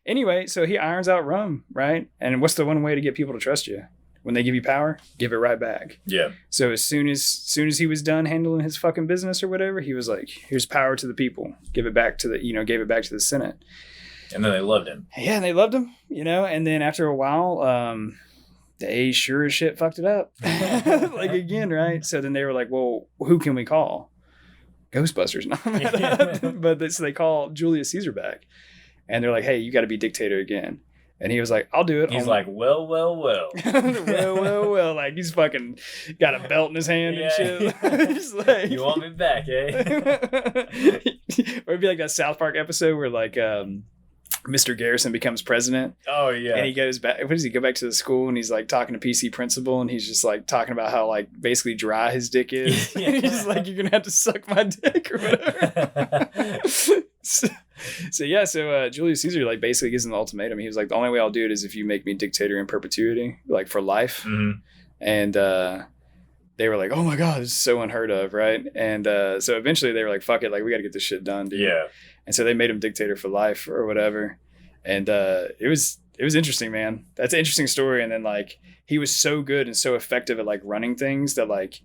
anyway, so he irons out Rome, right? And what's the one way to get people to trust you? When they give you power, give it right back. Yeah. So as soon as he was done handling his fucking business or whatever, he was like, "Here's power to the people. Give it back to gave it back to the Senate." And then they loved him. Yeah, and they loved him, And then after a while, they sure as shit fucked it up, like again, right? So then they were like, "Well, who can we call? Ghostbusters." But so they call Julius Caesar back, and they're like, "Hey, you got to be dictator again." And he was like, I'll do it. He's like, well. well. Like, he's fucking got a belt in his hand and shit. He's like, you want me back, eh? Or it'd be like that South Park episode where, like, Mr. Garrison becomes president. Oh, yeah. And he goes back. What does he go back to the school? And he's like talking to PC principal. And he's just like talking about how, like, basically dry his dick is. And he's like, you're going to have to suck my dick or whatever. So Julius Caesar, like, basically gives him the ultimatum. He was like, the only way I'll do it is if you make me dictator in perpetuity, like, for life. Mm-hmm. And they were like, oh my God, this is so unheard of, right? And so eventually they were like, fuck it, like, we got to get this shit done, dude. Yeah. And so they made him dictator for life or whatever. And it was interesting, man. That's an interesting story. And then, like, he was so good and so effective at, like, running things that, like,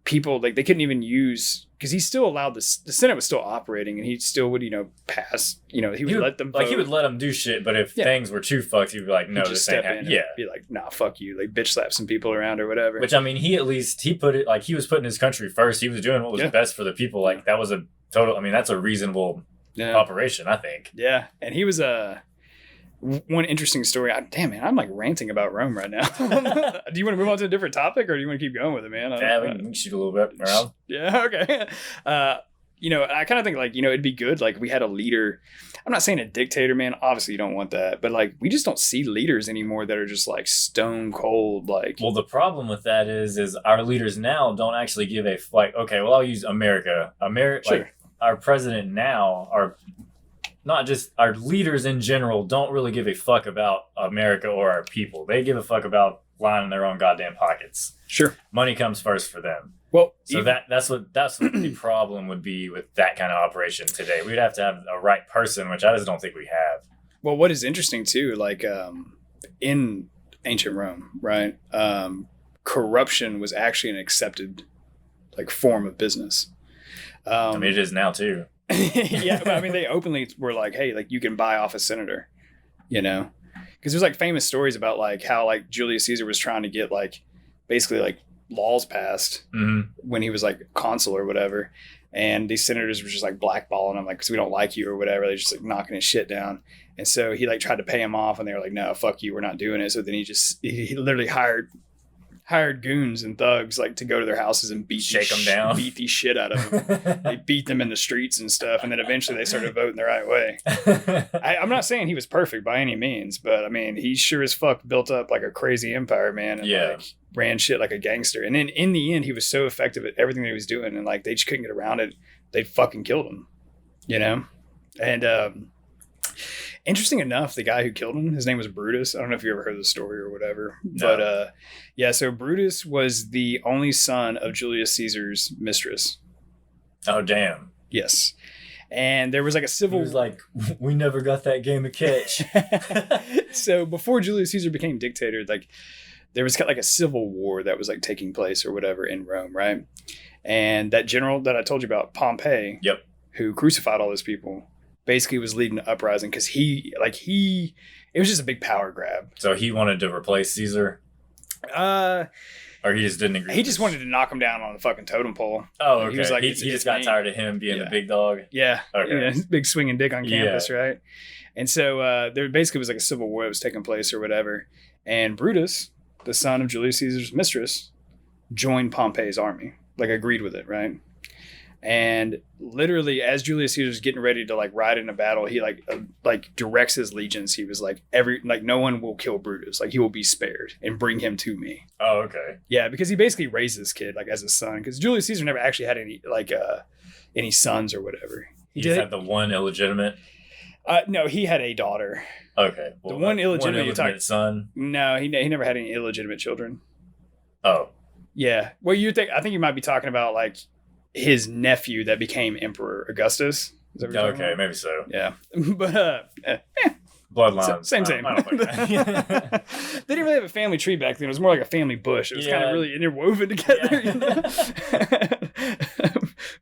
people, like, they couldn't even use, because he still allowed the Senate was still operating, and he still would, pass, he would let them vote. Like, he would let them do shit, but if things were too fucked, he'd be like, no, this ain't happening. Yeah. Be like, nah, fuck you. Like, bitch slap some people around or whatever. Which, I mean, he put it, like, he was putting his country first. He was doing what was best for the people. Like, that was that's a reasonable operation, I think. Yeah. And he was one interesting story. Damn, man, I'm like ranting about Rome right now. Do you want to move on to a different topic, or do you want to keep going with it, man? We can shoot a little bit around. Yeah, okay. I kind of think, like, it'd be good, like, we had a leader. I'm not saying a dictator, man. Obviously, you don't want that. But, like, we just don't see leaders anymore that are just, like, stone cold, like... Well, the problem with that is our leaders now don't actually give a... Like, okay, well, I'll use America. Sure. Like, our president now, not just our leaders in general, don't really give a fuck about America or our people. They give a fuck about lining their own goddamn pockets. Sure. Money comes first for them. Well, so that's what the problem would be with that kind of operation today. We'd have to have a right person, which I just don't think we have. Well, what is interesting too, like, in ancient Rome, right? Corruption was actually an accepted, like, form of business. I mean, it is now too. Yeah, but I mean, they openly were like, hey, like, you can buy off a senator, because there's, like, famous stories about, like, how, like, Julius Caesar was trying to get, like, basically, like, laws passed when he was, like, consul or whatever, and these senators were just, like, blackballing him, like, because we don't like you or whatever. They're just, like, knocking his shit down. And so he, like, tried to pay him off, and they were like, no, fuck you, we're not doing it. So then he literally hired goons and thugs, like, to go to their houses and beat the shit out of them. They beat them in the streets and stuff, and then eventually they started voting the right way. I'm not saying he was perfect by any means, but I mean, he sure as fuck built up, like, a crazy empire, man, and like, ran shit like a gangster. And then in the end, he was so effective at everything that he was doing, and, like, they just couldn't get around it. They fucking killed him, And interesting enough, the guy who killed him, his name was Brutus. I don't know if you ever heard the story or whatever. No. But so Brutus was the only son of Julius Caesar's mistress. Oh, damn. Yes. And there was, like, a civil... He was like, we never got that game of catch. So before Julius Caesar became dictator, like, there was, like, a civil war that was, like, taking place or whatever in Rome, right? And that general that I told you about, Pompey, who crucified all those people, basically was leading the uprising because it was just a big power grab. So he wanted to replace Caesar? Or he just didn't agree? He just wanted to knock him down on the fucking totem pole. Oh, okay. He was like, he just got tired of him being the big dog? Yeah. Okay. Big swinging dick on campus, right? And so there basically was, like, a civil war that was taking place or whatever. And Brutus, the son of Julius Caesar's mistress, joined Pompey's army. Like, agreed with it, right? And literally, as Julius Caesar's getting ready to, like, ride in a battle, he like directs his legions. He was like, no one will kill Brutus. Like, he will be spared, and bring him to me. Oh, okay. Yeah, because he basically raised this kid, like, as his son. Because Julius Caesar never actually had any sons or whatever. He just had the one illegitimate. No, he had a daughter. Okay. Well, the one illegitimate son. No, he never had any illegitimate children. Oh. Yeah. Well, I think you might be talking about, like, his nephew that became Emperor Augustus. Okay, maybe so. Yeah. But bloodlines. Same. I don't think that. They didn't really have a family tree back then. It was more like a family bush. It was kind of really interwoven together. Yeah.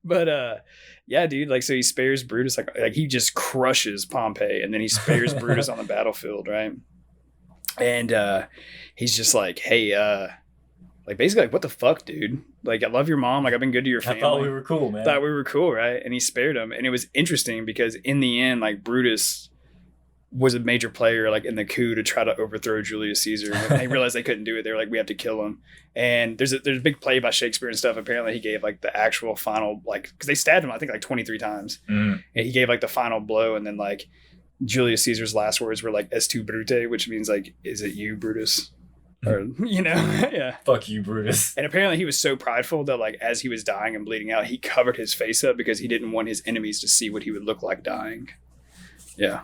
But yeah, dude, like, so he spares Brutus, like he just crushes Pompey, and then he spares Brutus on the battlefield, right? And he's just like, hey, like, basically, like, what the fuck, dude? Like, I love your mom. Like, I've been good to your family. I thought we were cool, man. Thought we were cool, right? And he spared him. And it was interesting because in the end, like, Brutus was a major player like in the coup to try to overthrow Julius Caesar. When they realized they couldn't do it, they were like, we have to kill him. And there's a big play by Shakespeare and stuff. Apparently he gave like the actual final, like, because they stabbed him I think like 23 times. And he gave like the final blow, and then like Julius Caesar's last words were like "Est tu Brute," which means like, is it you, Brutus? Or, you know, yeah. Fuck you, Brutus. And apparently he was so prideful that like as he was dying and bleeding out, he covered his face up because he didn't want his enemies to see what he would look like dying. Yeah.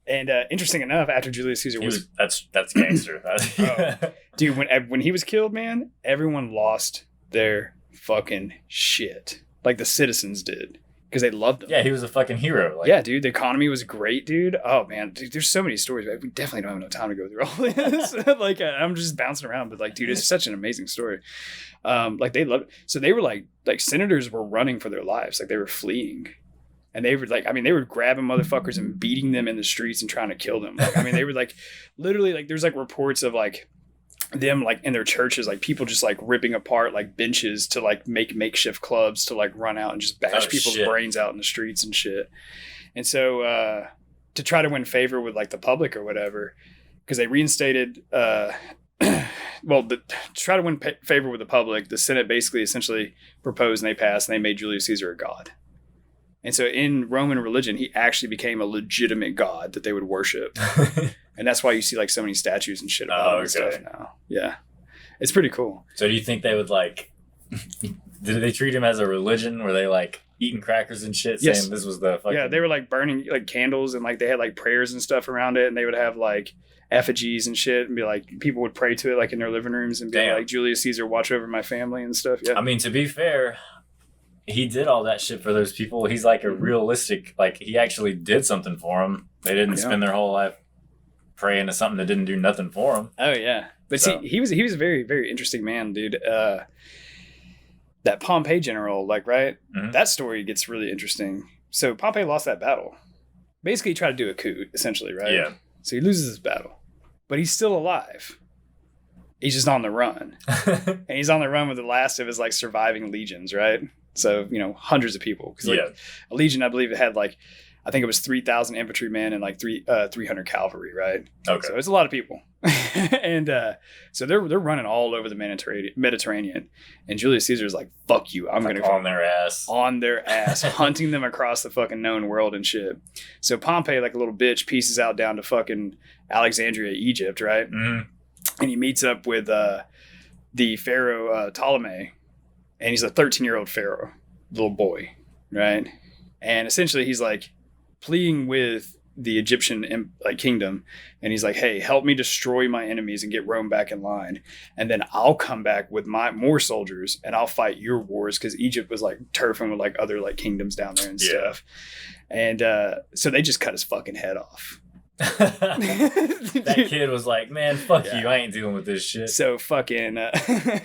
And interesting enough, after Julius Caesar was that's gangster. Dude, when he was killed, man, everyone lost their fucking shit. Like the citizens did. Because they loved him. Yeah, he was a fucking hero. Like, yeah, dude. The economy was great, dude. Oh, man. Dude, there's so many stories. We definitely don't have enough time to go through all this. Like, I'm just bouncing around. But, like, dude, it's such an amazing story. Like, they loved it. So they were, like senators were running for their lives. Like, they were fleeing. And they were, like, I mean, they were grabbing motherfuckers and beating them in the streets and trying to kill them. Like, I mean, they were, like, literally, like, there's, like, reports of, like, them like in their churches, like people just like ripping apart like benches to like make makeshift clubs to like run out and just bash people's brains out in the streets and shit. And so to try to win favor with like the public or whatever, because they reinstated to try to win favor with the public, the Senate basically essentially proposed and they passed and they made Julius Caesar a god. And so in Roman religion, he actually became a legitimate god that they would worship. And that's why you see like so many statues and shit about him and stuff now. Yeah. It's pretty cool. So do you think they would like, did they treat him as a religion? Were they like eating crackers and shit saying this was the fucking... Yeah, they were like burning like candles and like they had like prayers and stuff around it. And they would have like effigies and shit and be like, people would pray to it like in their living rooms and be like, Julius Caesar, watch over my family and stuff. Yeah. I mean, to be fair... He did all that shit for those people. He's like a realistic, like he actually did something for them. They didn't spend their whole life praying to something that didn't do nothing for them. Oh yeah. But see, he was a very, very interesting man, dude. That Pompey general, like, right? Mm-hmm. That story gets really interesting. So Pompey lost that battle. Basically he tried to do a coup, essentially, right? Yeah. So he loses his battle. But he's still alive. He's just on the run. And he's on the run with the last of his like surviving legions, right? So, you know, hundreds of people. Because like, a legion, I believe it had like, I think it was 3,000 infantrymen and like 300 cavalry, right? Okay. So it's a lot of people. And so they're running all over the Mediterranean. And Julius Caesar's like, fuck you. I'm going to... On their ass. On their ass. Hunting them across the fucking known world and shit. So Pompey, like a little bitch, pieces out down to fucking Alexandria, Egypt, right? Mm-hmm. And he meets up with the pharaoh Ptolemy. And he's a 13-year-old pharaoh, little boy, right? And essentially he's like pleading with the Egyptian like kingdom. And he's like, hey, help me destroy my enemies and get Rome back in line. And then I'll come back with more soldiers and I'll fight your wars. Because Egypt was like turfing with like other like kingdoms down there and stuff. And so they just cut his fucking head off. That kid was like, man, fuck you, I ain't dealing with this shit. So fucking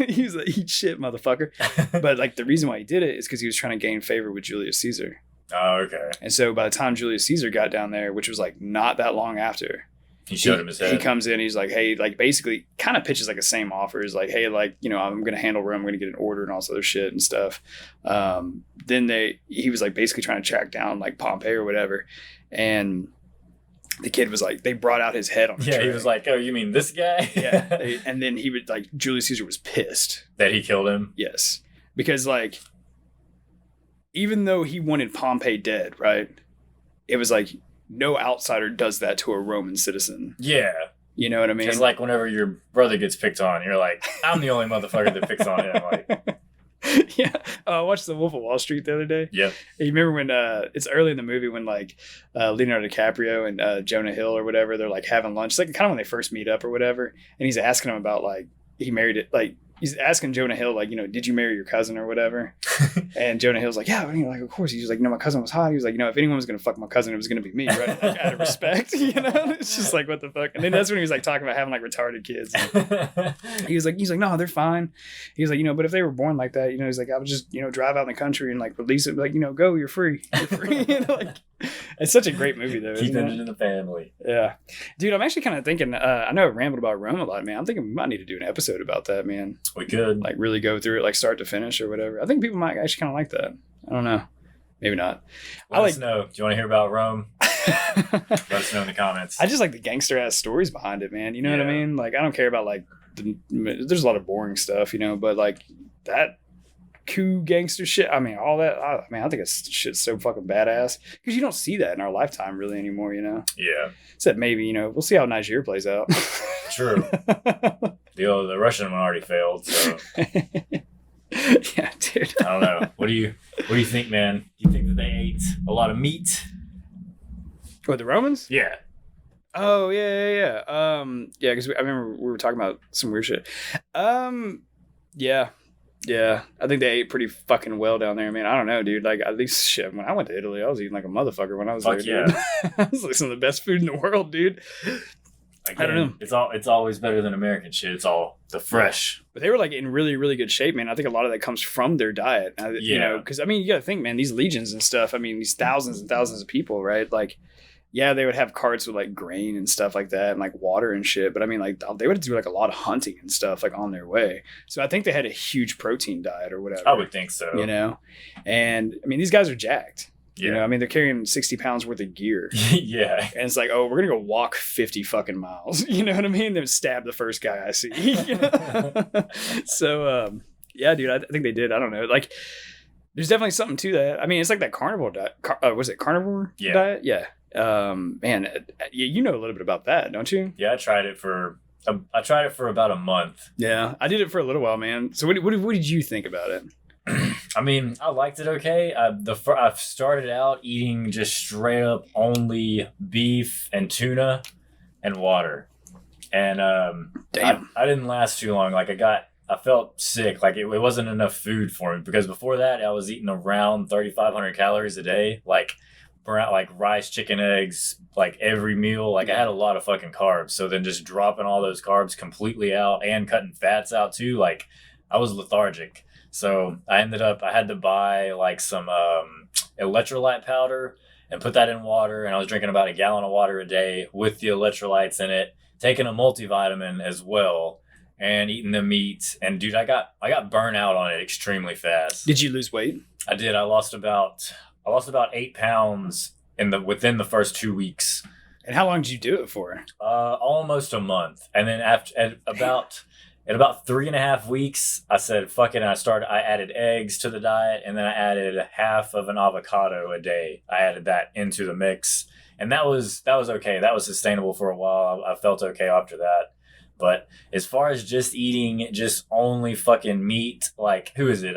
he was like, eat shit, motherfucker. But like the reason why he did it is because he was trying to gain favor with Julius Caesar. Oh, okay. And so by the time Julius Caesar got down there, which was like not that long after, he showed him his head. He comes in, he's like, hey, like basically kind of pitches like the same offers, like, hey, like, you know, I'm gonna handle Rome, I'm gonna get an order and all this other shit and stuff. Then he was like basically trying to track down like Pompey or whatever, and the kid was like, they brought out his head on the tray. He was like, oh, you mean this guy? And then he would like, Julius Caesar was pissed. That he killed him? Yes. Because like, even though he wanted Pompey dead, right? It was like, no outsider does that to a Roman citizen. Yeah. You know what I mean? It's like whenever your brother gets picked on, you're like, I'm the only motherfucker that picks on him. Like, yeah. I watched The Wolf of Wall Street the other day. Yeah. You remember when it's early in the movie when like Leonardo DiCaprio and Jonah Hill or whatever, they're like having lunch. It's like kind of when they first meet up or whatever. And he's asking him about like he married it, like he's asking Jonah Hill, like, you know, did you marry your cousin or whatever? And Jonah Hill's like, yeah, I mean, like, of course. He was like, you know, my cousin was hot. He was like, you know, if anyone was going to fuck my cousin, it was going to be me, right? Like, out of respect, you know? It's just like, what the fuck? And then that's when he was like talking about having like retarded kids. He was like, no, they're fine. He was like, you know, but if they were born like that, you know, he's like, I would just, you know, drive out in the country and like release it, like, you know, go, you're free. You're free. You know, like, it's such a great movie though. Keep it in the family. Yeah. Dude, I'm actually kind of thinking, I know I rambled about Rome a lot, man. I'm thinking we might need to do an episode about that, man. We could. Like really go through it, like start to finish or whatever. I think people might actually kind of like that. I don't know. Maybe not. Let us know. Do you want to hear about Rome? Let us know in the comments. I just like the gangster ass stories behind it, man. You know what I mean? Like, I don't care about like there's a lot of boring stuff, you know, but like that cool gangster shit. I mean, all that. I think it's shit's so fucking badass because you don't see that in our lifetime really anymore, you know. Yeah. Except maybe, you know, we'll see how Nigeria plays out. True. The Russian one already failed, so. Yeah, dude. I don't know. What do you think, man? Do you think that they ate a lot of meat? What, the Romans? Yeah. Oh yeah. Yeah, because I remember we were talking about some weird shit. Yeah. I think they ate pretty fucking well down there, man. I don't know, dude. Like, at least shit. When I went to Italy, I was eating like a motherfucker when I was there. Yeah. Dude. It was like some of the best food in the world, dude. Again, I don't know. It's always better than American shit. It's all the fresh. But they were like in really, really good shape, man. I think a lot of that comes from their diet. You know, because I mean, you got to think, man, these legions and stuff. I mean, these thousands and thousands of people, right? Like, yeah, they would have carts with like grain and stuff like that and like water and shit. But I mean, like they would do like a lot of hunting and stuff like on their way. So I think they had a huge protein diet or whatever. I would think so. You know, and I mean, these guys are jacked. Yeah. You know, I mean, they're carrying 60 pounds worth of gear. Yeah. And it's like, oh, we're going to go walk 50 fucking miles. You know what I mean? Then stab the first guy I see. You know? So, yeah, dude, I think they did. I don't know. Like, there's definitely something to that. I mean, it's like that carnivore diet. Was it carnivore diet? Yeah. Man, you know a little bit about that, don't you? Yeah, I tried it for about a month. Yeah, I did it for a little while, man. So what did you think about it? I mean, I liked it okay. I started out eating just straight up only beef and tuna and water. And damn. I didn't last too long. Like I felt sick. Like it wasn't enough food for me because before that I was eating around 3,500 calories a day. Like rice, chicken, eggs, like every meal. Like I had a lot of fucking carbs. So then just dropping all those carbs completely out and cutting fats out too. Like I was lethargic. So I had to buy like some electrolyte powder and put that in water. And I was drinking about a gallon of water a day with the electrolytes in it, taking a multivitamin as well and eating the meat. And dude, I got burnt out on it extremely fast. Did you lose weight? I did. I lost about 8 pounds within the first 2 weeks. And how long did you do it for? Almost a month. And then at about 3.5 weeks, I said, fuck it. And I added eggs to the diet. And then I added half of an avocado a day. I added that into the mix. And that was okay. That was sustainable for a while. I felt okay after that. But as far as just eating just only fucking meat, like, who is it?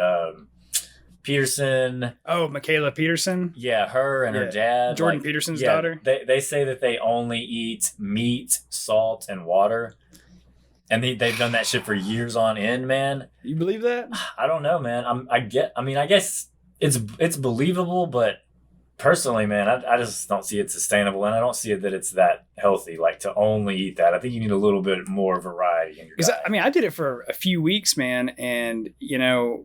Peterson. Oh, Michaela Peterson? Yeah, her and her dad. Jordan Peterson's daughter? They say that they only eat meat, salt, and water. And they've done that shit for years on end, man. You believe that? I don't know, man. I guess it's believable, but personally, man, I just don't see it sustainable, and I don't see it that it's that healthy, like to only eat that. I think you need a little bit more variety in your diet. I mean, I did it for a few weeks, man, and you know,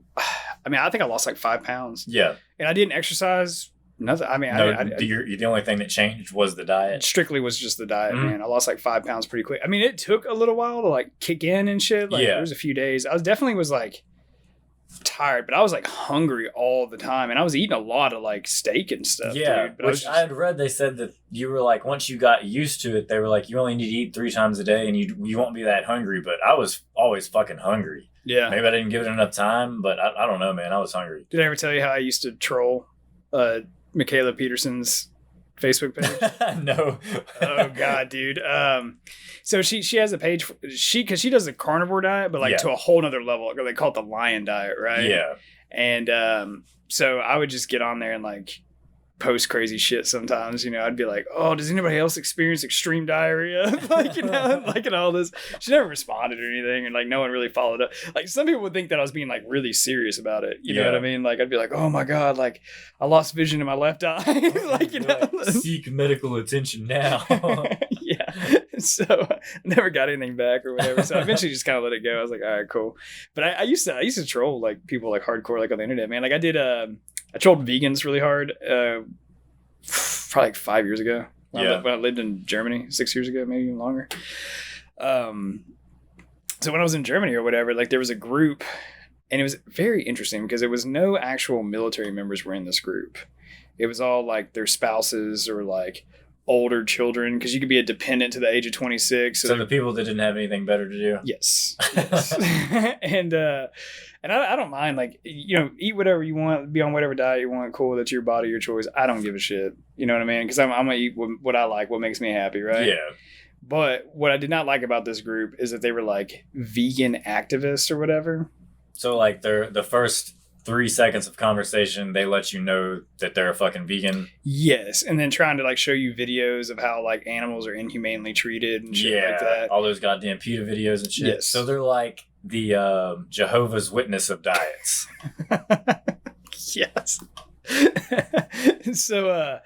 I mean, I think I lost like 5 pounds. Yeah. And I didn't exercise. Nothing. I mean, the only thing that changed was the diet. Strictly was just the diet, man. I lost like 5 pounds pretty quick. I mean, it took a little while to like kick in and shit. Like, there was a few days. I definitely was like tired, but I was like hungry all the time, and I was eating a lot of like steak and stuff. Yeah, dude. But I had read they said that you were like, once you got used to it, they were like, you only need to eat 3 times a day, and you won't be that hungry. But I was always fucking hungry. Yeah, maybe I didn't give it enough time, but I don't know, man. I was hungry. Did I ever tell you how I used to troll Michaela Peterson's Facebook page? No. Oh god, dude. So she has a page because she does a carnivore diet, but like to a whole nother level. They call it the lion diet, right? Yeah. And so I would just get on there and like post crazy shit sometimes. You know, I'd be like, oh, does anybody else experience extreme diarrhea? Like, you know, like and all this. She never responded or anything, and like no one really followed up. Like some people would think that I was being like really serious about it. You know what I mean? Like I'd be like, oh my god, like I lost vision in my left eye. Like, you know, like, seek medical attention now. Yeah. So I never got anything back or whatever. So I eventually just kind of let it go. I was like, all right, cool. But I used to troll like people like hardcore like on the internet, man. Like I did I trolled vegans really hard probably like 5 years ago when I lived in Germany, 6 years ago, maybe even longer. So when I was in Germany or whatever, like there was a group, and it was very interesting because it was no actual military members were in this group. It was all like their spouses or like older children, because you could be a dependent to the age of 26. So the people that didn't have anything better to do. Yes. and I don't mind, like, you know, eat whatever you want, be on whatever diet you want, cool, that's your body, your choice. I don't give a shit. You know what I mean? Because I'm gonna eat what I like, what makes me happy, right? Yeah. But what I did not like about this group is that they were like vegan activists or whatever. So like the first 3 seconds of conversation, they let you know that they're a fucking vegan. Yes, and then trying to like show you videos of how like animals are inhumanely treated and shit like that. All those goddamn PETA videos and shit. Yes. So they're like the Jehovah's Witness of diets. Yes. So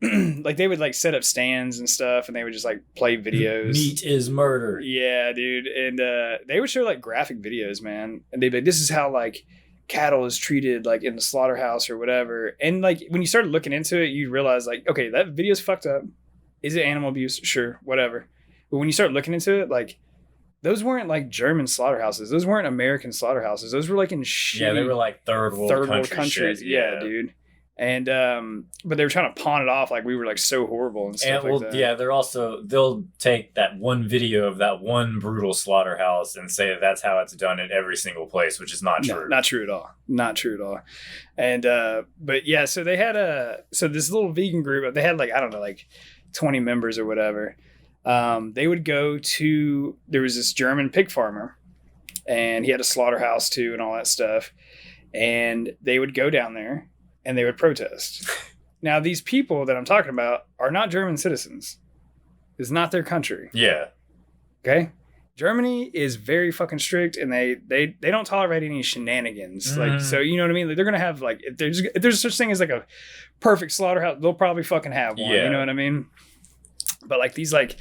like they would like set up stands and stuff, and they would just like play videos. Meat is murder. Yeah, dude. And they would show like graphic videos, man. And they'd be like, this is how like cattle is treated like in the slaughterhouse or whatever. And like when you started looking into it, you realize like, okay, that video's fucked up. Is it animal abuse? Sure, whatever. But when you start looking into it, like those weren't like German slaughterhouses. Those weren't American slaughterhouses. Those were like in shitty, yeah, they were like third world countries. Yeah, dude. And but they were trying to pawn it off like we were like so horrible and stuff like that. Yeah, they'll take that one video of that one brutal slaughterhouse and say that that's how it's done in every single place, which is not true. No, not true at all. Not true at all. And but yeah, so they had this little vegan group. They had like, I don't know, like 20 members or whatever. They would go to, there was this German pig farmer, and he had a slaughterhouse too and all that stuff. And they would go down there and they would protest. Now, these people that I'm talking about are not German citizens. It's not their country. Yeah. Okay? Germany is very fucking strict, and they don't tolerate any shenanigans. Like, so you know what I mean? Like, they're gonna have like, if there's such thing as like a perfect slaughterhouse, they'll probably fucking have one. Yeah. You know what I mean? But like these like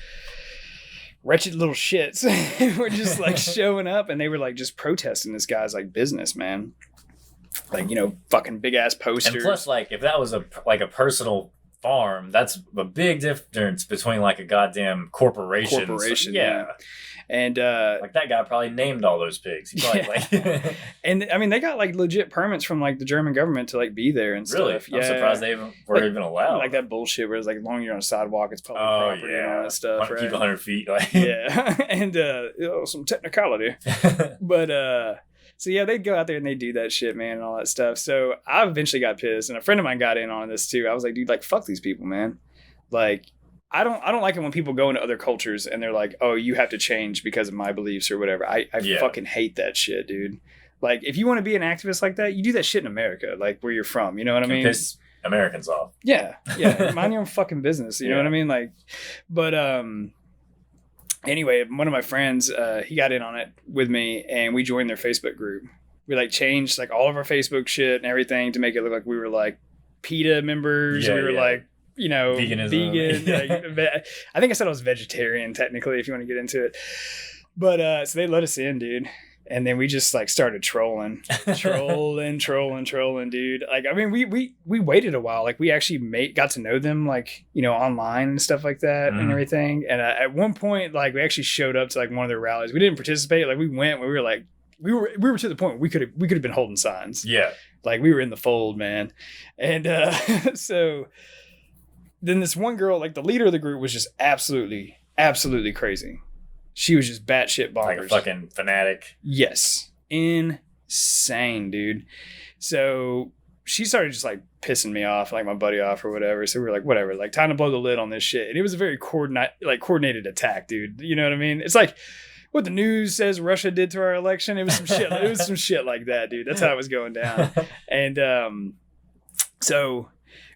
wretched little shits were just like showing up, and they were like just protesting this guy's like business, man. Like, you know, fucking big ass posters. And plus, like, if that was a personal farm, that's a big difference between like a goddamn corporation. Yeah. And like that guy probably named all those pigs. He probably like and I mean they got like legit permits from like the German government to like be there and stuff. Really? Yeah. I'm surprised they were even allowed. Like that bullshit where it's like as long as you're on a sidewalk, it's public property and all that stuff. Right? Keep 100 feet. Like. Yeah. And some technicality. But so yeah, they'd go out there and they'd do that shit, man, and all that stuff. So I eventually got pissed, and a friend of mine got in on this too. I was like, dude, like fuck these people, man. Like I don't like it when people go into other cultures and they're like, oh, you have to change because of my beliefs or whatever. I fucking hate that shit, dude. Like if you want to be an activist like that, you do that shit in America, like where you're from. You know what I mean? Piss Americans off. Yeah. Mind your own fucking business. You know what I mean? Like, but anyway, one of my friends, he got in on it with me, and we joined their Facebook group. We like changed like all of our Facebook shit and everything to make it look like we were like PETA members. We were like, you know, vegan. Like, I think I said I was vegetarian technically, if you want to get into it. But so they let us in, dude. And then we just like started trolling, dude. Like, I mean, we waited a while. Like we actually got to know them, like, you know, online and stuff like that and everything. And at one point, like we actually showed up to like one of their rallies. We didn't participate. Like we went, we were like, we were to the point where we could have been holding signs. Yeah. Like we were in the fold, man. And so then this one girl, like the leader of the group, was just absolutely crazy. She was just batshit bonkers. Like a fucking fanatic. Yes. Insane, dude. So she started just like pissing me off, like my buddy off or whatever. So we were like, whatever, like time to blow the lid on this shit. And it was a very coordinated attack, dude. You know what I mean? It's like what the news says Russia did to our election. It was some shit. It was some shit like that, dude. That's how it was going down. And so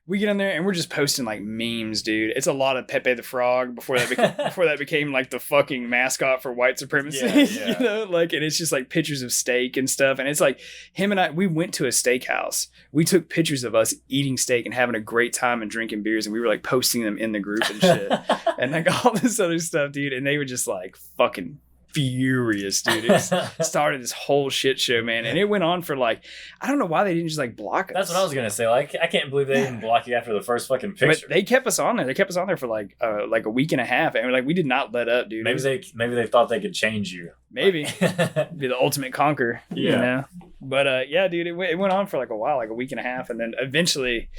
we get in there and we're just posting like memes, dude. It's a lot of Pepe the Frog before that became like the fucking mascot for white supremacy. Yeah. You know, like, and it's just like pictures of steak and stuff. And it's like him and I, we went to a steakhouse. We took pictures of us eating steak and having a great time and drinking beers, and we were like posting them in the group and shit. And like all this other stuff, dude. And they were just like fucking furious, dude. It started this whole shit show, man, and it went on for like, I don't know why they didn't just like block us. That's what I was gonna say. Like, I can't believe they didn't block you after the first fucking picture. But they kept us on there. They kept us on there for like a week and a half, and like we did not let up, dude. Maybe they thought they could change you. Maybe be the ultimate conquer. Yeah. You know? But yeah, dude, it went on for like a while, like a week and a half, and then eventually,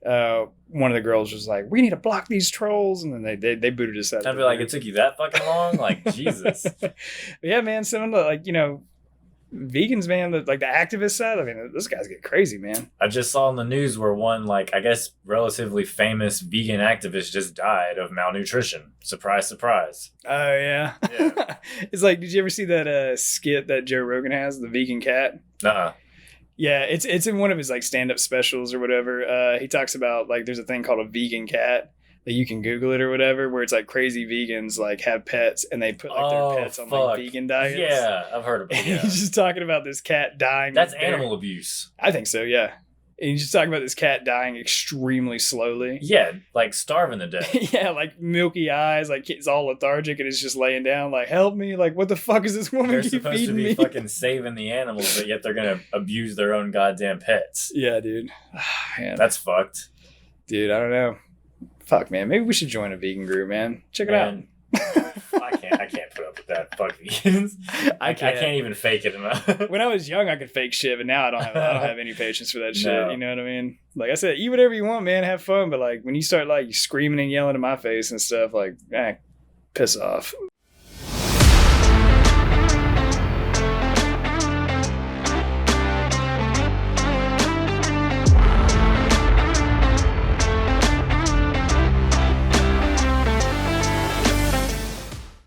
one of the girls was like, "We need to block these trolls," and then they booted us out. I'd be like, "It took you that fucking long?" Like, Jesus. Yeah, man. Some of the, like, vegans, man, the activist side. I mean, those guys get crazy, man. I just saw in the news where one, like, I guess relatively famous vegan activist just died of malnutrition. Surprise, surprise. Oh yeah. It's like, did you ever see that skit that Joe Rogan has, the vegan cat? Uh-uh. Yeah, it's in one of his like stand-up specials or whatever. He talks about, like, there's a thing called a vegan cat that you can Google it or whatever, where it's like crazy vegans like have pets and they put like their pets on like vegan diets. Yeah, I've heard about it. Yeah. He's just talking about this cat dying. That's animal abuse. I think so, yeah. And he's just talking about this cat dying extremely slowly. Yeah, like starving to death. Yeah, like milky eyes, like it's all lethargic and it's just laying down like, help me, like what the fuck is this woman keep feeding me? They're supposed to be fucking saving the animals, but yet they're gonna abuse their own goddamn pets. Yeah, dude. Man. That's fucked. Dude, I don't know. Fuck, man. Maybe we should join a vegan group, man. Check it out. I can't put up with that. Fuck vegans. I can't even fake it enough. When I was young, I could fake shit, but now I don't have any patience for that shit. You know what I mean? Like I said, eat whatever you want, man. Have fun. But like when you start like screaming and yelling in my face and stuff, like, piss off.